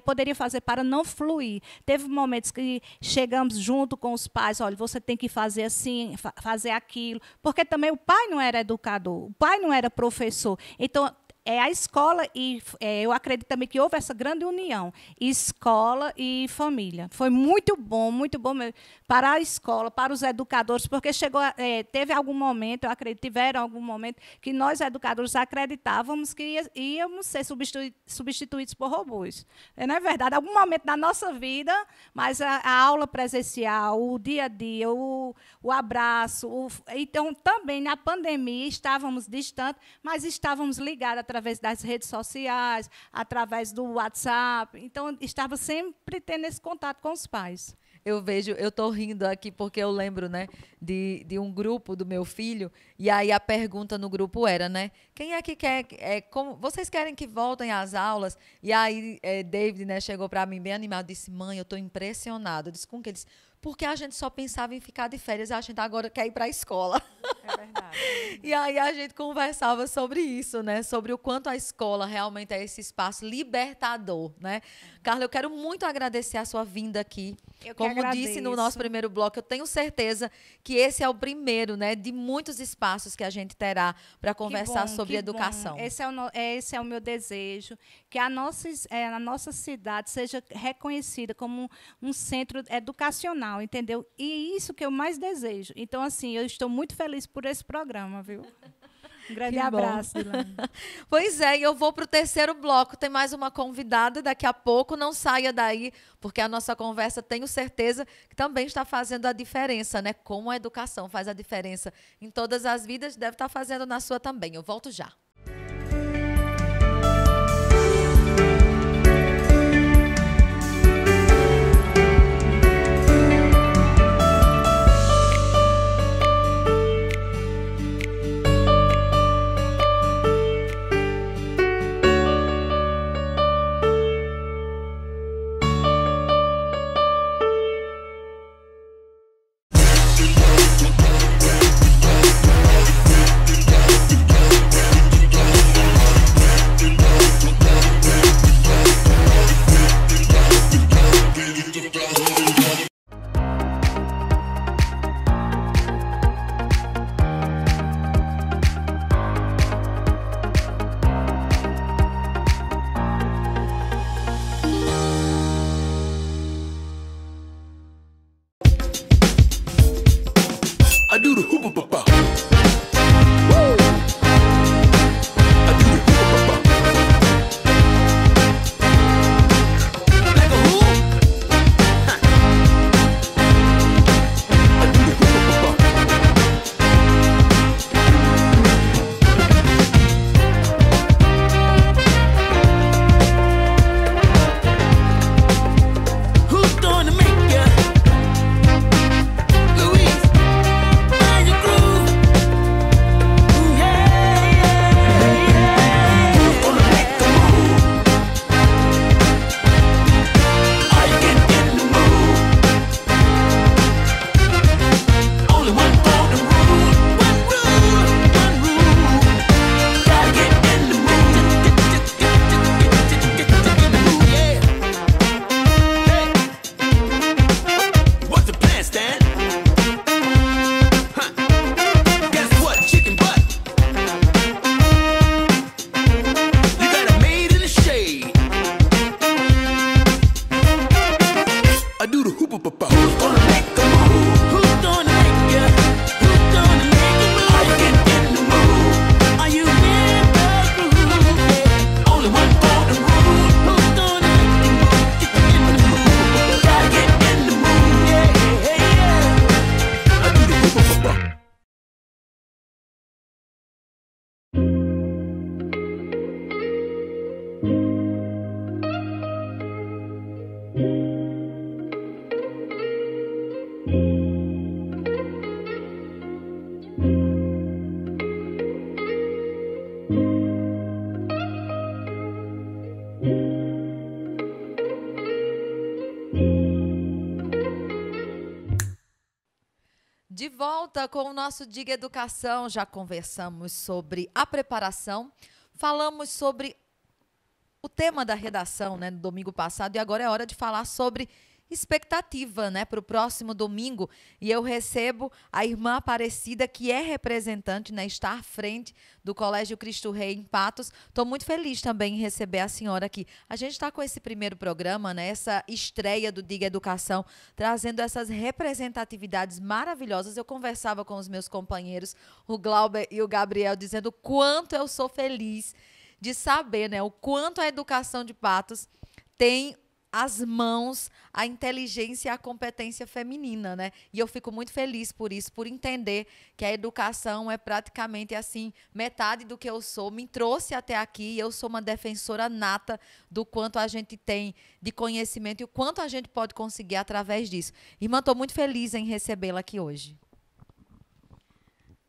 poderia fazer para não fluir? Teve momentos que chegamos junto com os pais, olha, você tem que fazer assim, fazer aquilo, porque também o pai não era educador, o pai não era professor. Então, a escola, e eu acredito também que houve essa grande união, escola e família. Foi muito bom para a escola, para os educadores, porque teve algum momento, eu acredito, tiveram algum momento, que nós, educadores, acreditávamos que íamos ser substituídos por robôs. Não é verdade? Algum momento da nossa vida, mas a aula presencial, o dia a dia, o abraço, então, também, na pandemia, estávamos distantes, mas estávamos ligados através das redes sociais, através do WhatsApp. Então, estava sempre tendo esse contato com os pais. eu tô rindo aqui porque eu lembro, né, de um grupo do meu filho, e aí a pergunta no grupo era, né, quem é que quer, como, vocês querem que voltem às aulas? E aí David, né, chegou para mim bem animado, disse, mãe, eu tô impressionado. Eu disse, com que? Ele disse, porque a gente só pensava em ficar de férias, a gente agora quer ir para a escola. É verdade. E aí a gente conversava sobre isso, né? Sobre o quanto a escola realmente é esse espaço libertador, né? Carla, eu quero muito agradecer a sua vinda aqui. Eu que Como disse no nosso primeiro bloco, eu tenho certeza que esse é o primeiro, né, de muitos espaços que a gente terá para conversar sobre educação. Esse é o meu desejo, que a nossa cidade seja reconhecida como um centro educacional, entendeu? E isso que eu mais desejo. Então, assim, eu estou muito feliz por esse programa, viu? Um grande abraço, Dilane. Pois é, e eu vou para o terceiro bloco. Tem mais uma convidada daqui a pouco. Não saia daí, porque a nossa conversa, tenho certeza, que também está fazendo a diferença, né? Como a educação faz a diferença em todas as vidas, deve estar fazendo na sua também. Eu volto já. I do the hoopa papa. Woo! I do the hoopa papa. Like a who? Ha. I do the hoopa papa. Who's gonna make ya? Louise. De volta com o nosso Diga Educação, já conversamos sobre a preparação, falamos sobre o tema da redação, né, no domingo passado, e agora é hora de falar sobre expectativa, né, para o próximo domingo. E eu recebo a irmã Aparecida, que é representante, né, está à frente do Colégio Cristo Rei em Patos. Estou muito feliz também em receber a senhora aqui. A gente está com esse primeiro programa, né, essa estreia do Diga Educação, trazendo essas representatividades maravilhosas. Eu conversava com os meus companheiros, o Glauber e o Gabriel, dizendo o quanto eu sou feliz de saber, né, o quanto a educação de Patos tem as mãos, a inteligência e a competência feminina, né? E eu fico muito feliz por isso, por entender que a educação é praticamente assim, metade do que eu sou, me trouxe até aqui, e eu sou uma defensora nata do quanto a gente tem de conhecimento e o quanto a gente pode conseguir através disso. Irmã, estou muito feliz em recebê-la aqui hoje.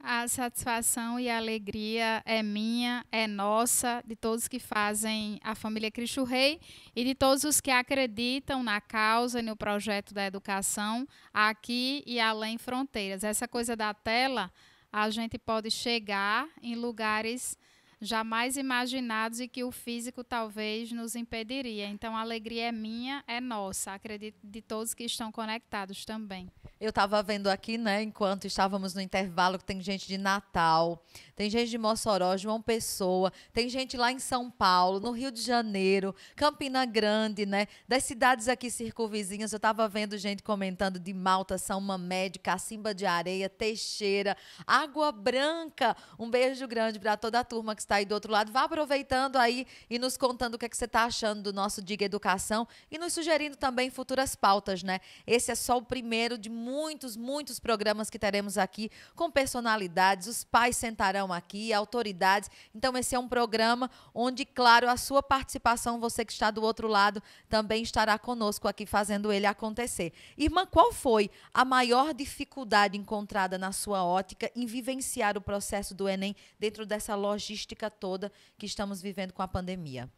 A satisfação e a alegria é minha, é nossa, de todos que fazem a família Cristo Rei e de todos os que acreditam na causa e no projeto da educação aqui e além fronteiras. Essa coisa da tela, a gente pode chegar em lugares jamais imaginados e que o físico talvez nos impediria. Então, a alegria é minha, é nossa. Acredito de todos que estão conectados também. Eu estava vendo aqui, né, enquanto estávamos no intervalo, que tem gente de Natal, tem gente de Mossoró, João Pessoa, tem gente lá em São Paulo, no Rio de Janeiro, Campina Grande, né, das cidades aqui circunvizinhas. Eu estava vendo gente comentando de Malta, São Mamede, Cacimba de Areia, Teixeira, Água Branca. Um beijo grande para toda a turma que está aí do outro lado. Vá aproveitando aí e nos contando o que é que você está achando do nosso Diga Educação e nos sugerindo também futuras pautas, né? Esse é só o primeiro de muitos programas que teremos aqui com personalidades. Os pais sentarão aqui, autoridades. Então, esse é um programa onde, claro, a sua participação, você que está do outro lado, também estará conosco aqui fazendo ele acontecer. Irmã, qual foi a maior dificuldade encontrada na sua ótica em vivenciar o processo do Enem dentro dessa logística toda que estamos vivendo com a pandemia?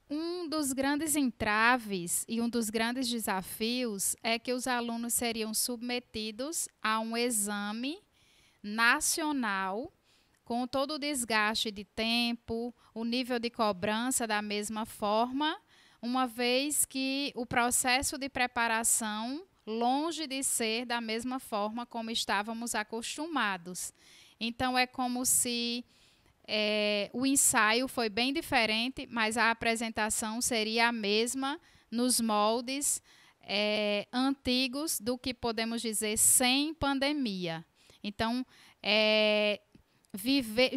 Um dos grandes entraves e um dos grandes desafios é que os alunos seriam submetidos a um exame nacional com todo o desgaste de tempo, o nível de cobrança da mesma forma, uma vez que o processo de preparação, longe de ser da mesma forma como estávamos acostumados. Então, é como se o ensaio foi bem diferente, mas a apresentação seria a mesma nos moldes antigos do que podemos dizer sem pandemia. Então,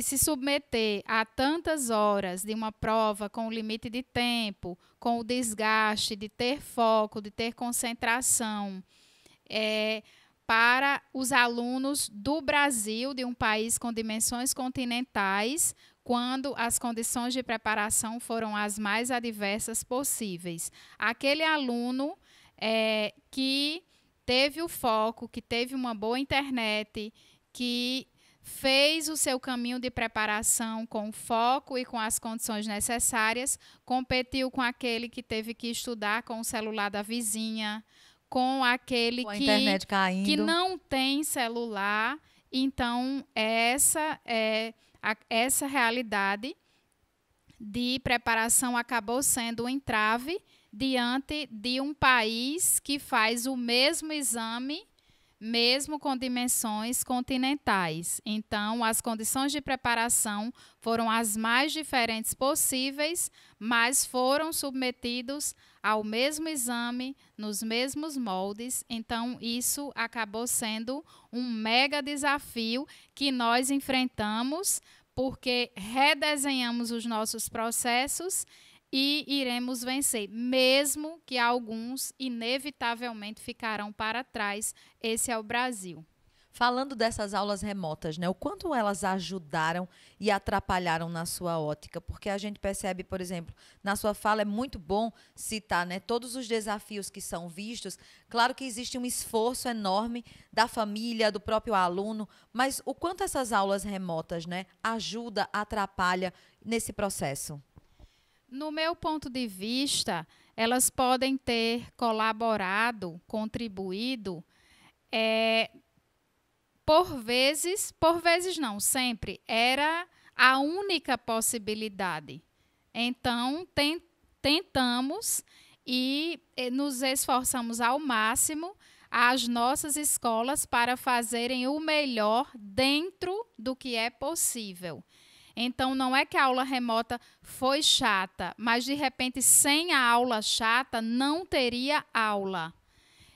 se submeter a tantas horas de uma prova com o limite de tempo, com o desgaste de ter foco, de ter concentração, para os alunos do Brasil, de um país com dimensões continentais, quando as condições de preparação foram as mais adversas possíveis. Aquele aluno que teve o foco, que teve uma boa internet, que fez o seu caminho de preparação com foco e com as condições necessárias, competiu com aquele que teve que estudar com o celular da vizinha, com aquele que não tem celular. Então, essa realidade de preparação acabou sendo um entrave diante de um país que faz o mesmo exame, mesmo com dimensões continentais. Então, as condições de preparação foram as mais diferentes possíveis, mas foram submetidos ao mesmo exame, nos mesmos moldes. Então, isso acabou sendo um mega desafio que nós enfrentamos, porque redesenhamos os nossos processos e iremos vencer, mesmo que alguns inevitavelmente ficarão para trás. Esse é o Brasil. Falando dessas aulas remotas, né, o quanto elas ajudaram e atrapalharam na sua ótica? Porque a gente percebe, por exemplo, na sua fala é muito bom citar, né, todos os desafios que são vistos. Claro que existe um esforço enorme da família, do próprio aluno, mas o quanto essas aulas remotas, né, ajuda, atrapalha nesse processo? No meu ponto de vista, elas podem ter colaborado, contribuído, por vezes não, sempre, era a única possibilidade. Então, tentamos e nos esforçamos ao máximo as nossas escolas para fazerem o melhor dentro do que é possível. Então, não é que a aula remota foi chata, mas, de repente, sem a aula chata, não teria aula.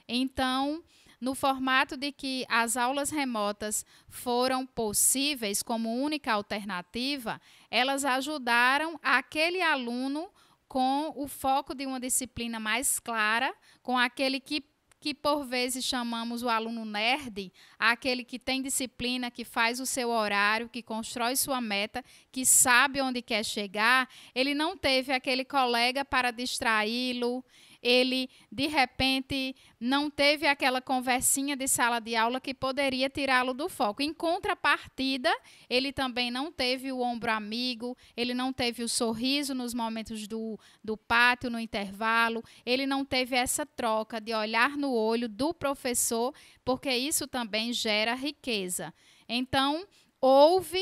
Então, no formato de que as aulas remotas foram possíveis como única alternativa, elas ajudaram aquele aluno com o foco de uma disciplina mais clara, com aquele que por vezes chamamos o aluno nerd, aquele que tem disciplina, que faz o seu horário, que constrói sua meta, que sabe onde quer chegar. Ele não teve aquele colega para distraí-lo, ele, de repente, não teve aquela conversinha de sala de aula que poderia tirá-lo do foco. Em contrapartida, ele também não teve o ombro amigo, ele não teve o sorriso nos momentos do pátio, no intervalo, ele não teve essa troca de olhar no olho do professor, porque isso também gera riqueza. Então, houve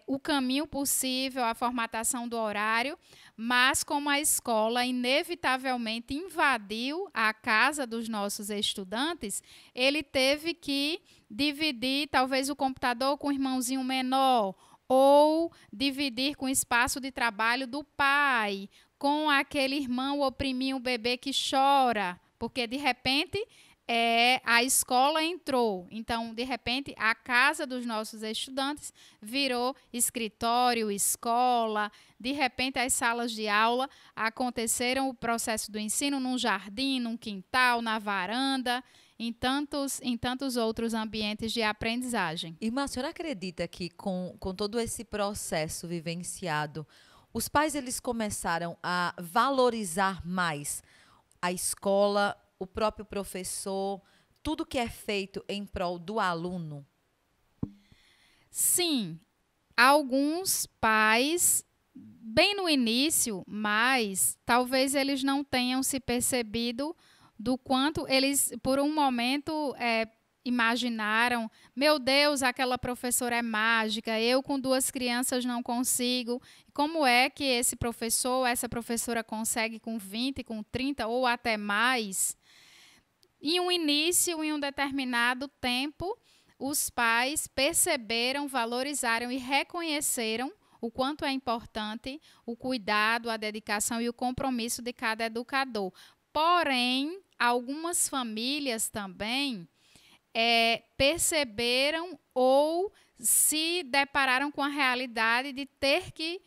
o caminho possível, a formatação do horário, mas como a escola inevitavelmente invadiu a casa dos nossos estudantes, ele teve que dividir talvez o computador com o irmãozinho menor, ou dividir com o espaço de trabalho do pai, com aquele irmão ou priminho bebê que chora, porque de repente a escola entrou. Então, de repente, a casa dos nossos estudantes virou escritório, escola. De repente, as salas de aula aconteceram o processo do ensino num jardim, num quintal, na varanda, em tantos outros ambientes de aprendizagem. Irmã, a senhora acredita que com todo esse processo vivenciado, os pais eles começaram a valorizar mais a escola, o próprio professor, tudo que é feito em prol do aluno? Sim, alguns pais, bem no início, mas talvez eles não tenham se percebido do quanto eles, por um momento, imaginaram, meu Deus, aquela professora é mágica, eu com 2 crianças não consigo. Como é que esse professor, essa professora consegue com 20, com 30 ou até mais? Em um início, em um determinado tempo, os pais perceberam, valorizaram e reconheceram o quanto é importante o cuidado, a dedicação e o compromisso de cada educador. Porém, algumas famílias também perceberam ou se depararam com a realidade de ter que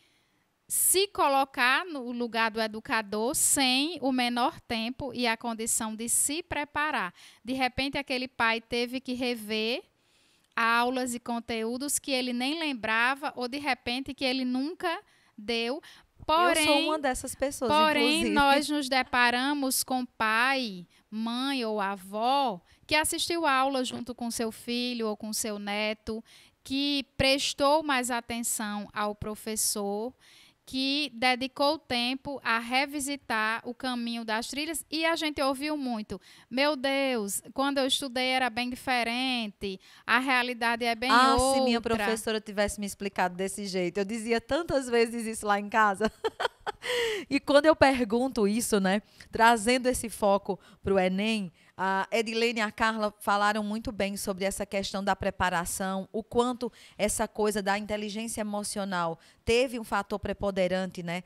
se colocar no lugar do educador sem o menor tempo e a condição de se preparar. De repente, aquele pai teve que rever aulas e conteúdos que ele nem lembrava ou, de repente, que ele nunca deu. Porém, eu sou uma dessas pessoas, inclusive, inclusive. Nós nos deparamos com pai, mãe ou avó que assistiu aula junto com seu filho ou com seu neto, que prestou mais atenção ao professor, que dedicou tempo a revisitar o caminho das trilhas, e a gente ouviu muito, meu Deus, quando eu estudei era bem diferente, a realidade é bem outra. Se minha professora tivesse me explicado desse jeito, eu dizia tantas vezes isso lá em casa. E quando eu pergunto isso, né, trazendo esse foco para o Enem, a Edilene e a Carla falaram muito bem sobre essa questão da preparação, o quanto essa coisa da inteligência emocional teve um fator preponderante, né?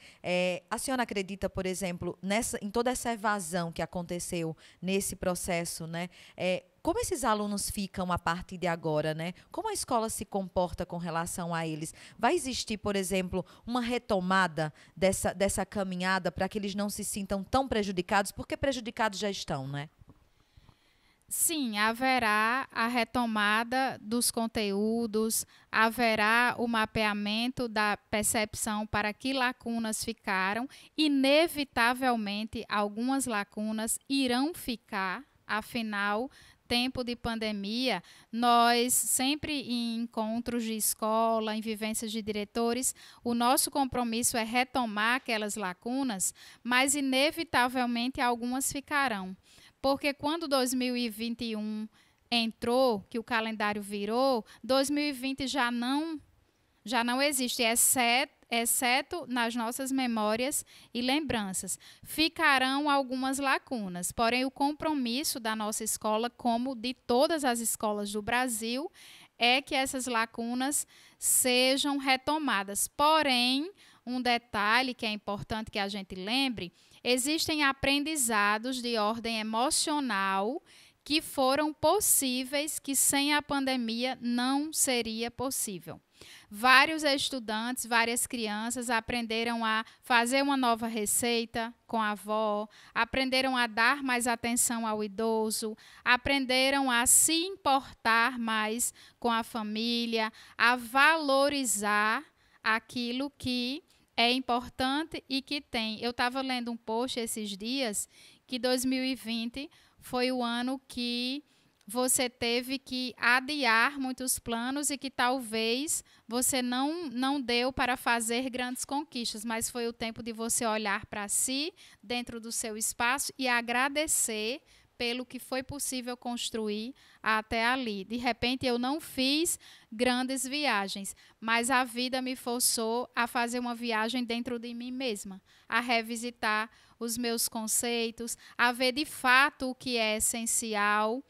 A senhora acredita, por exemplo, em toda essa evasão que aconteceu nesse processo, né? Como esses alunos ficam a partir de agora, né? Como a escola se comporta com relação a eles? Vai existir, por exemplo, uma retomada dessa caminhada para que eles não se sintam tão prejudicados? Porque prejudicados já estão, né? Sim, haverá a retomada dos conteúdos, haverá o mapeamento da percepção para que lacunas ficaram. Inevitavelmente, algumas lacunas irão ficar, afinal, tempo de pandemia, nós sempre em encontros de escola, em vivências de diretores, o nosso compromisso é retomar aquelas lacunas, mas inevitavelmente algumas ficarão. Porque quando 2021 entrou, que o calendário virou, 2020 já não existe, exceto nas nossas memórias e lembranças. Ficarão algumas lacunas, porém o compromisso da nossa escola, como de todas as escolas do Brasil, é que essas lacunas sejam retomadas. Porém, um detalhe que é importante que a gente lembre, existem aprendizados de ordem emocional que foram possíveis, que sem a pandemia não seria possível. Vários estudantes, várias crianças aprenderam a fazer uma nova receita com a avó, aprenderam a dar mais atenção ao idoso, aprenderam a se importar mais com a família, a valorizar aquilo que é importante e que tem. Eu estava lendo um post esses dias que 2020 foi o ano que você teve que adiar muitos planos e que talvez você não deu para fazer grandes conquistas, mas foi o tempo de você olhar para si, dentro do seu espaço, e agradecer pelo que foi possível construir até ali. De repente, eu não fiz grandes viagens, mas a vida me forçou a fazer uma viagem dentro de mim mesma, a revisitar os meus conceitos, a ver de fato o que é essencial,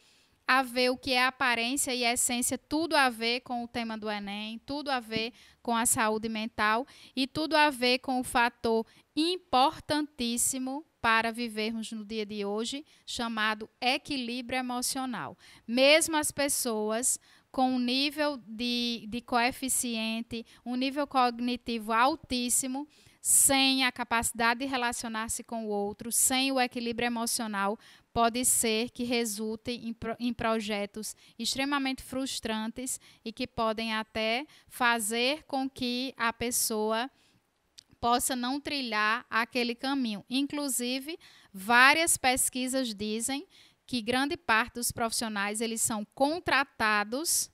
a ver o que é aparência e essência, tudo a ver com o tema do Enem, tudo a ver com a saúde mental e tudo a ver com o fator importantíssimo para vivermos no dia de hoje, chamado equilíbrio emocional. Mesmo as pessoas com um nível de coeficiente, um nível cognitivo altíssimo, sem a capacidade de relacionar-se com o outro, sem o equilíbrio emocional, pode ser que resulte em projetos extremamente frustrantes e que podem até fazer com que a pessoa possa não trilhar aquele caminho. Inclusive, várias pesquisas dizem que grande parte dos profissionais eles são contratados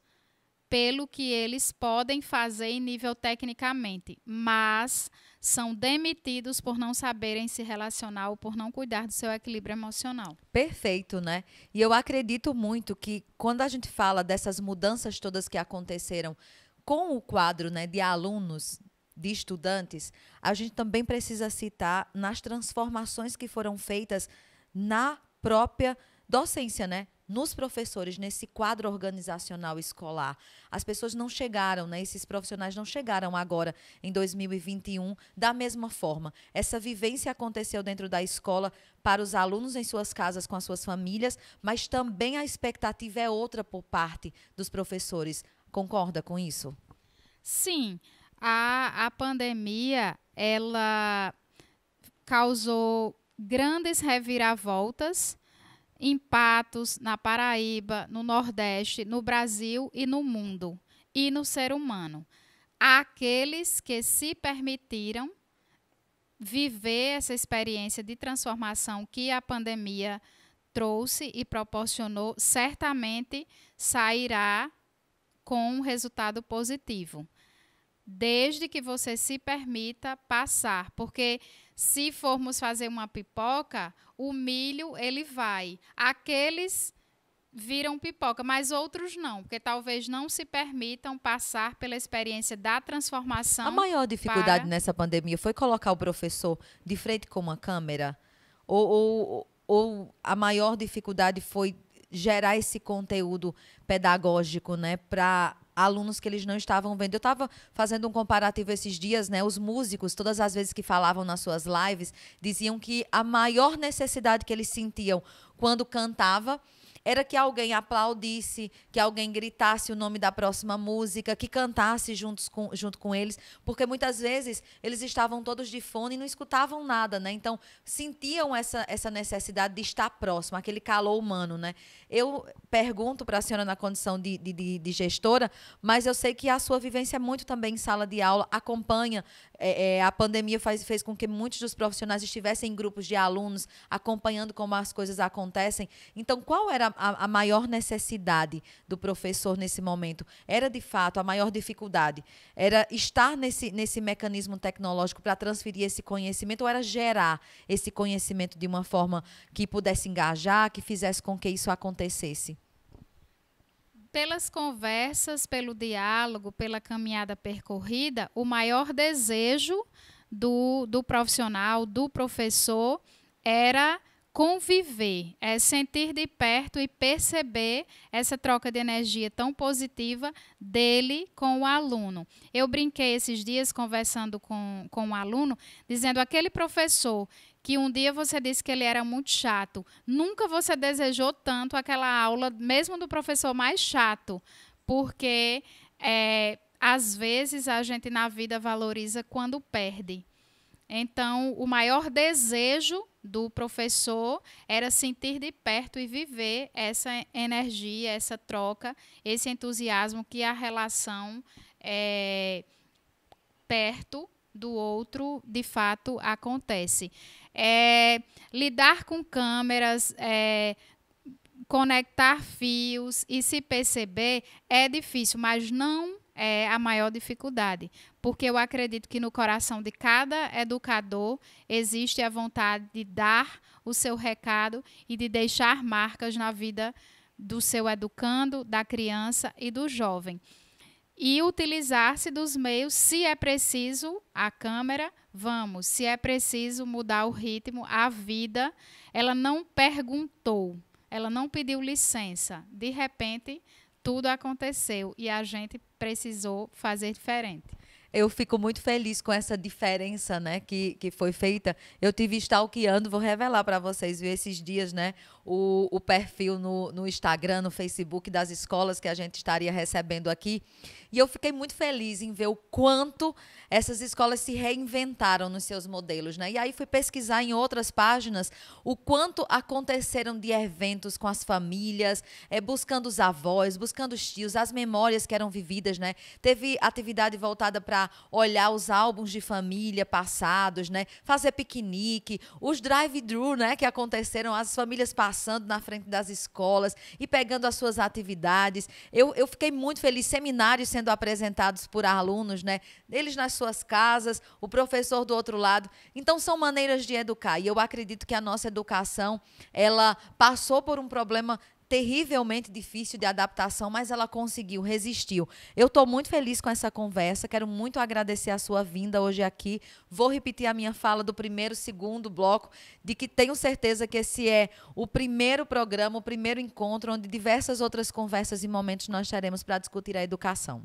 pelo que eles podem fazer em nível tecnicamente, mas são demitidos por não saberem se relacionar ou por não cuidar do seu equilíbrio emocional. Perfeito, né? E eu acredito muito que quando a gente fala dessas mudanças todas que aconteceram com o quadro, né, de alunos, de estudantes, a gente também precisa citar nas transformações que foram feitas na própria docência, né? Nos professores, nesse quadro organizacional escolar. As pessoas não chegaram, né? Esses profissionais não chegaram agora, em 2021, da mesma forma. Essa vivência aconteceu dentro da escola para os alunos em suas casas, com as suas famílias, mas também a expectativa é outra por parte dos professores. Concorda com isso? Sim, a pandemia, ela causou grandes reviravoltas, impactos na Paraíba, no Nordeste, no Brasil e no mundo, e no ser humano. Aqueles que se permitiram viver essa experiência de transformação que a pandemia trouxe e proporcionou, certamente sairá com um resultado positivo. Desde que você se permita passar, porque se formos fazer uma pipoca, o milho ele vai. Aqueles viram pipoca, mas outros não, porque talvez não se permitam passar pela experiência da transformação. A maior dificuldade nessa pandemia foi colocar o professor de frente com uma câmera? Ou a maior dificuldade foi gerar esse conteúdo pedagógico, né, para alunos que eles não estavam vendo? Eu estava fazendo um comparativo esses dias, né? Os músicos, todas as vezes que falavam nas suas lives, diziam que a maior necessidade que eles sentiam quando cantava era que alguém aplaudisse, que alguém gritasse o nome da próxima música, que cantasse junto com eles, porque muitas vezes eles estavam todos de fone e não escutavam nada, né? Então, sentiam essa necessidade de estar próximo, aquele calor humano, né? Eu pergunto para a senhora na condição de gestora, mas eu sei que a sua vivência é muito também em sala de aula, acompanha, a pandemia fez com que muitos dos profissionais estivessem em grupos de alunos, acompanhando como as coisas acontecem. Então, qual era a maior necessidade do professor nesse momento? Era, de fato, a maior dificuldade? Era estar nesse mecanismo tecnológico para transferir esse conhecimento, ou era gerar esse conhecimento de uma forma que pudesse engajar, que fizesse com que isso acontecesse? Pelas conversas, pelo diálogo, pela caminhada percorrida, o maior desejo do profissional, do professor, era conviver, sentir de perto e perceber essa troca de energia tão positiva dele com o aluno. Eu brinquei esses dias conversando com um aluno, dizendo: aquele professor que um dia você disse que ele era muito chato, nunca você desejou tanto aquela aula, mesmo do professor mais chato, porque às vezes, a gente na vida valoriza quando perde. Então, o maior desejo do professor era sentir de perto e viver essa energia, essa troca, esse entusiasmo que a relação perto do outro, de fato, acontece. Lidar com câmeras, conectar fios e se perceber é difícil, mas não é a maior dificuldade, porque eu acredito que no coração de cada educador existe a vontade de dar o seu recado e de deixar marcas na vida do seu educando, da criança e do jovem. E utilizar-se dos meios, se é preciso, a câmera, vamos. Se é preciso mudar o ritmo, a vida, ela não perguntou, ela não pediu licença. De repente, tudo aconteceu e a gente precisou fazer diferente. Eu fico muito feliz com essa diferença, né, que foi feita. Eu tive stalkeando, vou revelar para vocês, viu, esses dias, né, o perfil no Instagram, no Facebook das escolas que a gente estaria recebendo aqui. E eu fiquei muito feliz em ver o quanto essas escolas se reinventaram nos seus modelos, né? E aí fui pesquisar em outras páginas o quanto aconteceram de eventos com as famílias, buscando os avós, buscando os tios, as memórias que eram vividas, né? Teve atividade voltada para olhar os álbuns de família passados, né? Fazer piquenique, os drive-thru, né, que aconteceram, as famílias passando na frente das escolas e pegando as suas atividades. Eu fiquei muito feliz, seminários sendo apresentados por alunos, né? Eles nas suas casas, o professor do outro lado. Então, são maneiras de educar. E eu acredito que a nossa educação, ela passou por um problema terrivelmente difícil de adaptação, mas ela conseguiu, resistiu. Eu estou muito feliz com essa conversa, quero muito agradecer a sua vinda hoje aqui. Vou repetir a minha fala do primeiro, segundo bloco, de que tenho certeza que esse é o primeiro programa, o primeiro encontro, onde diversas outras conversas e momentos nós teremos para discutir a educação.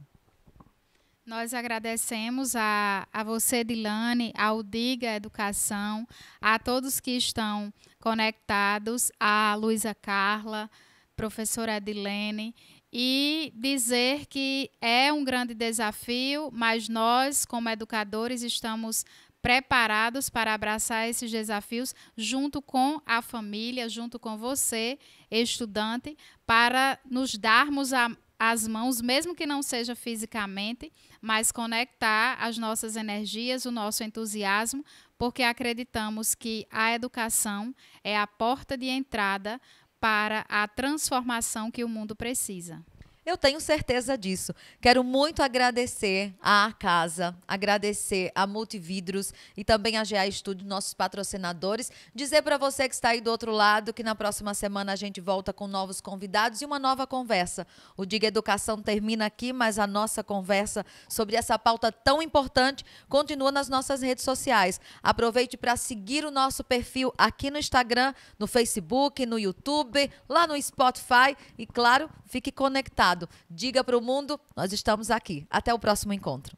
Nós agradecemos a você, Dilane, ao Diga Educação, a todos que estão conectados, a Luísa Carla, professora Edilene, e dizer que é um grande desafio, mas nós, como educadores, estamos preparados para abraçar esses desafios junto com a família, junto com você, estudante, para nos darmos as mãos, mesmo que não seja fisicamente, mas conectar as nossas energias, o nosso entusiasmo, porque acreditamos que a educação é a porta de entrada para a transformação que o mundo precisa. Eu tenho certeza disso. Quero muito agradecer à Casa, agradecer a Multividros e também a GA Estúdio, nossos patrocinadores. Dizer para você que está aí do outro lado que na próxima semana a gente volta com novos convidados e uma nova conversa. O Diga Educação termina aqui, mas a nossa conversa sobre essa pauta tão importante continua nas nossas redes sociais. Aproveite para seguir o nosso perfil aqui no Instagram, no Facebook, no YouTube, lá no Spotify e, claro, fique conectado. Diga para o mundo, nós estamos aqui. Até o próximo encontro.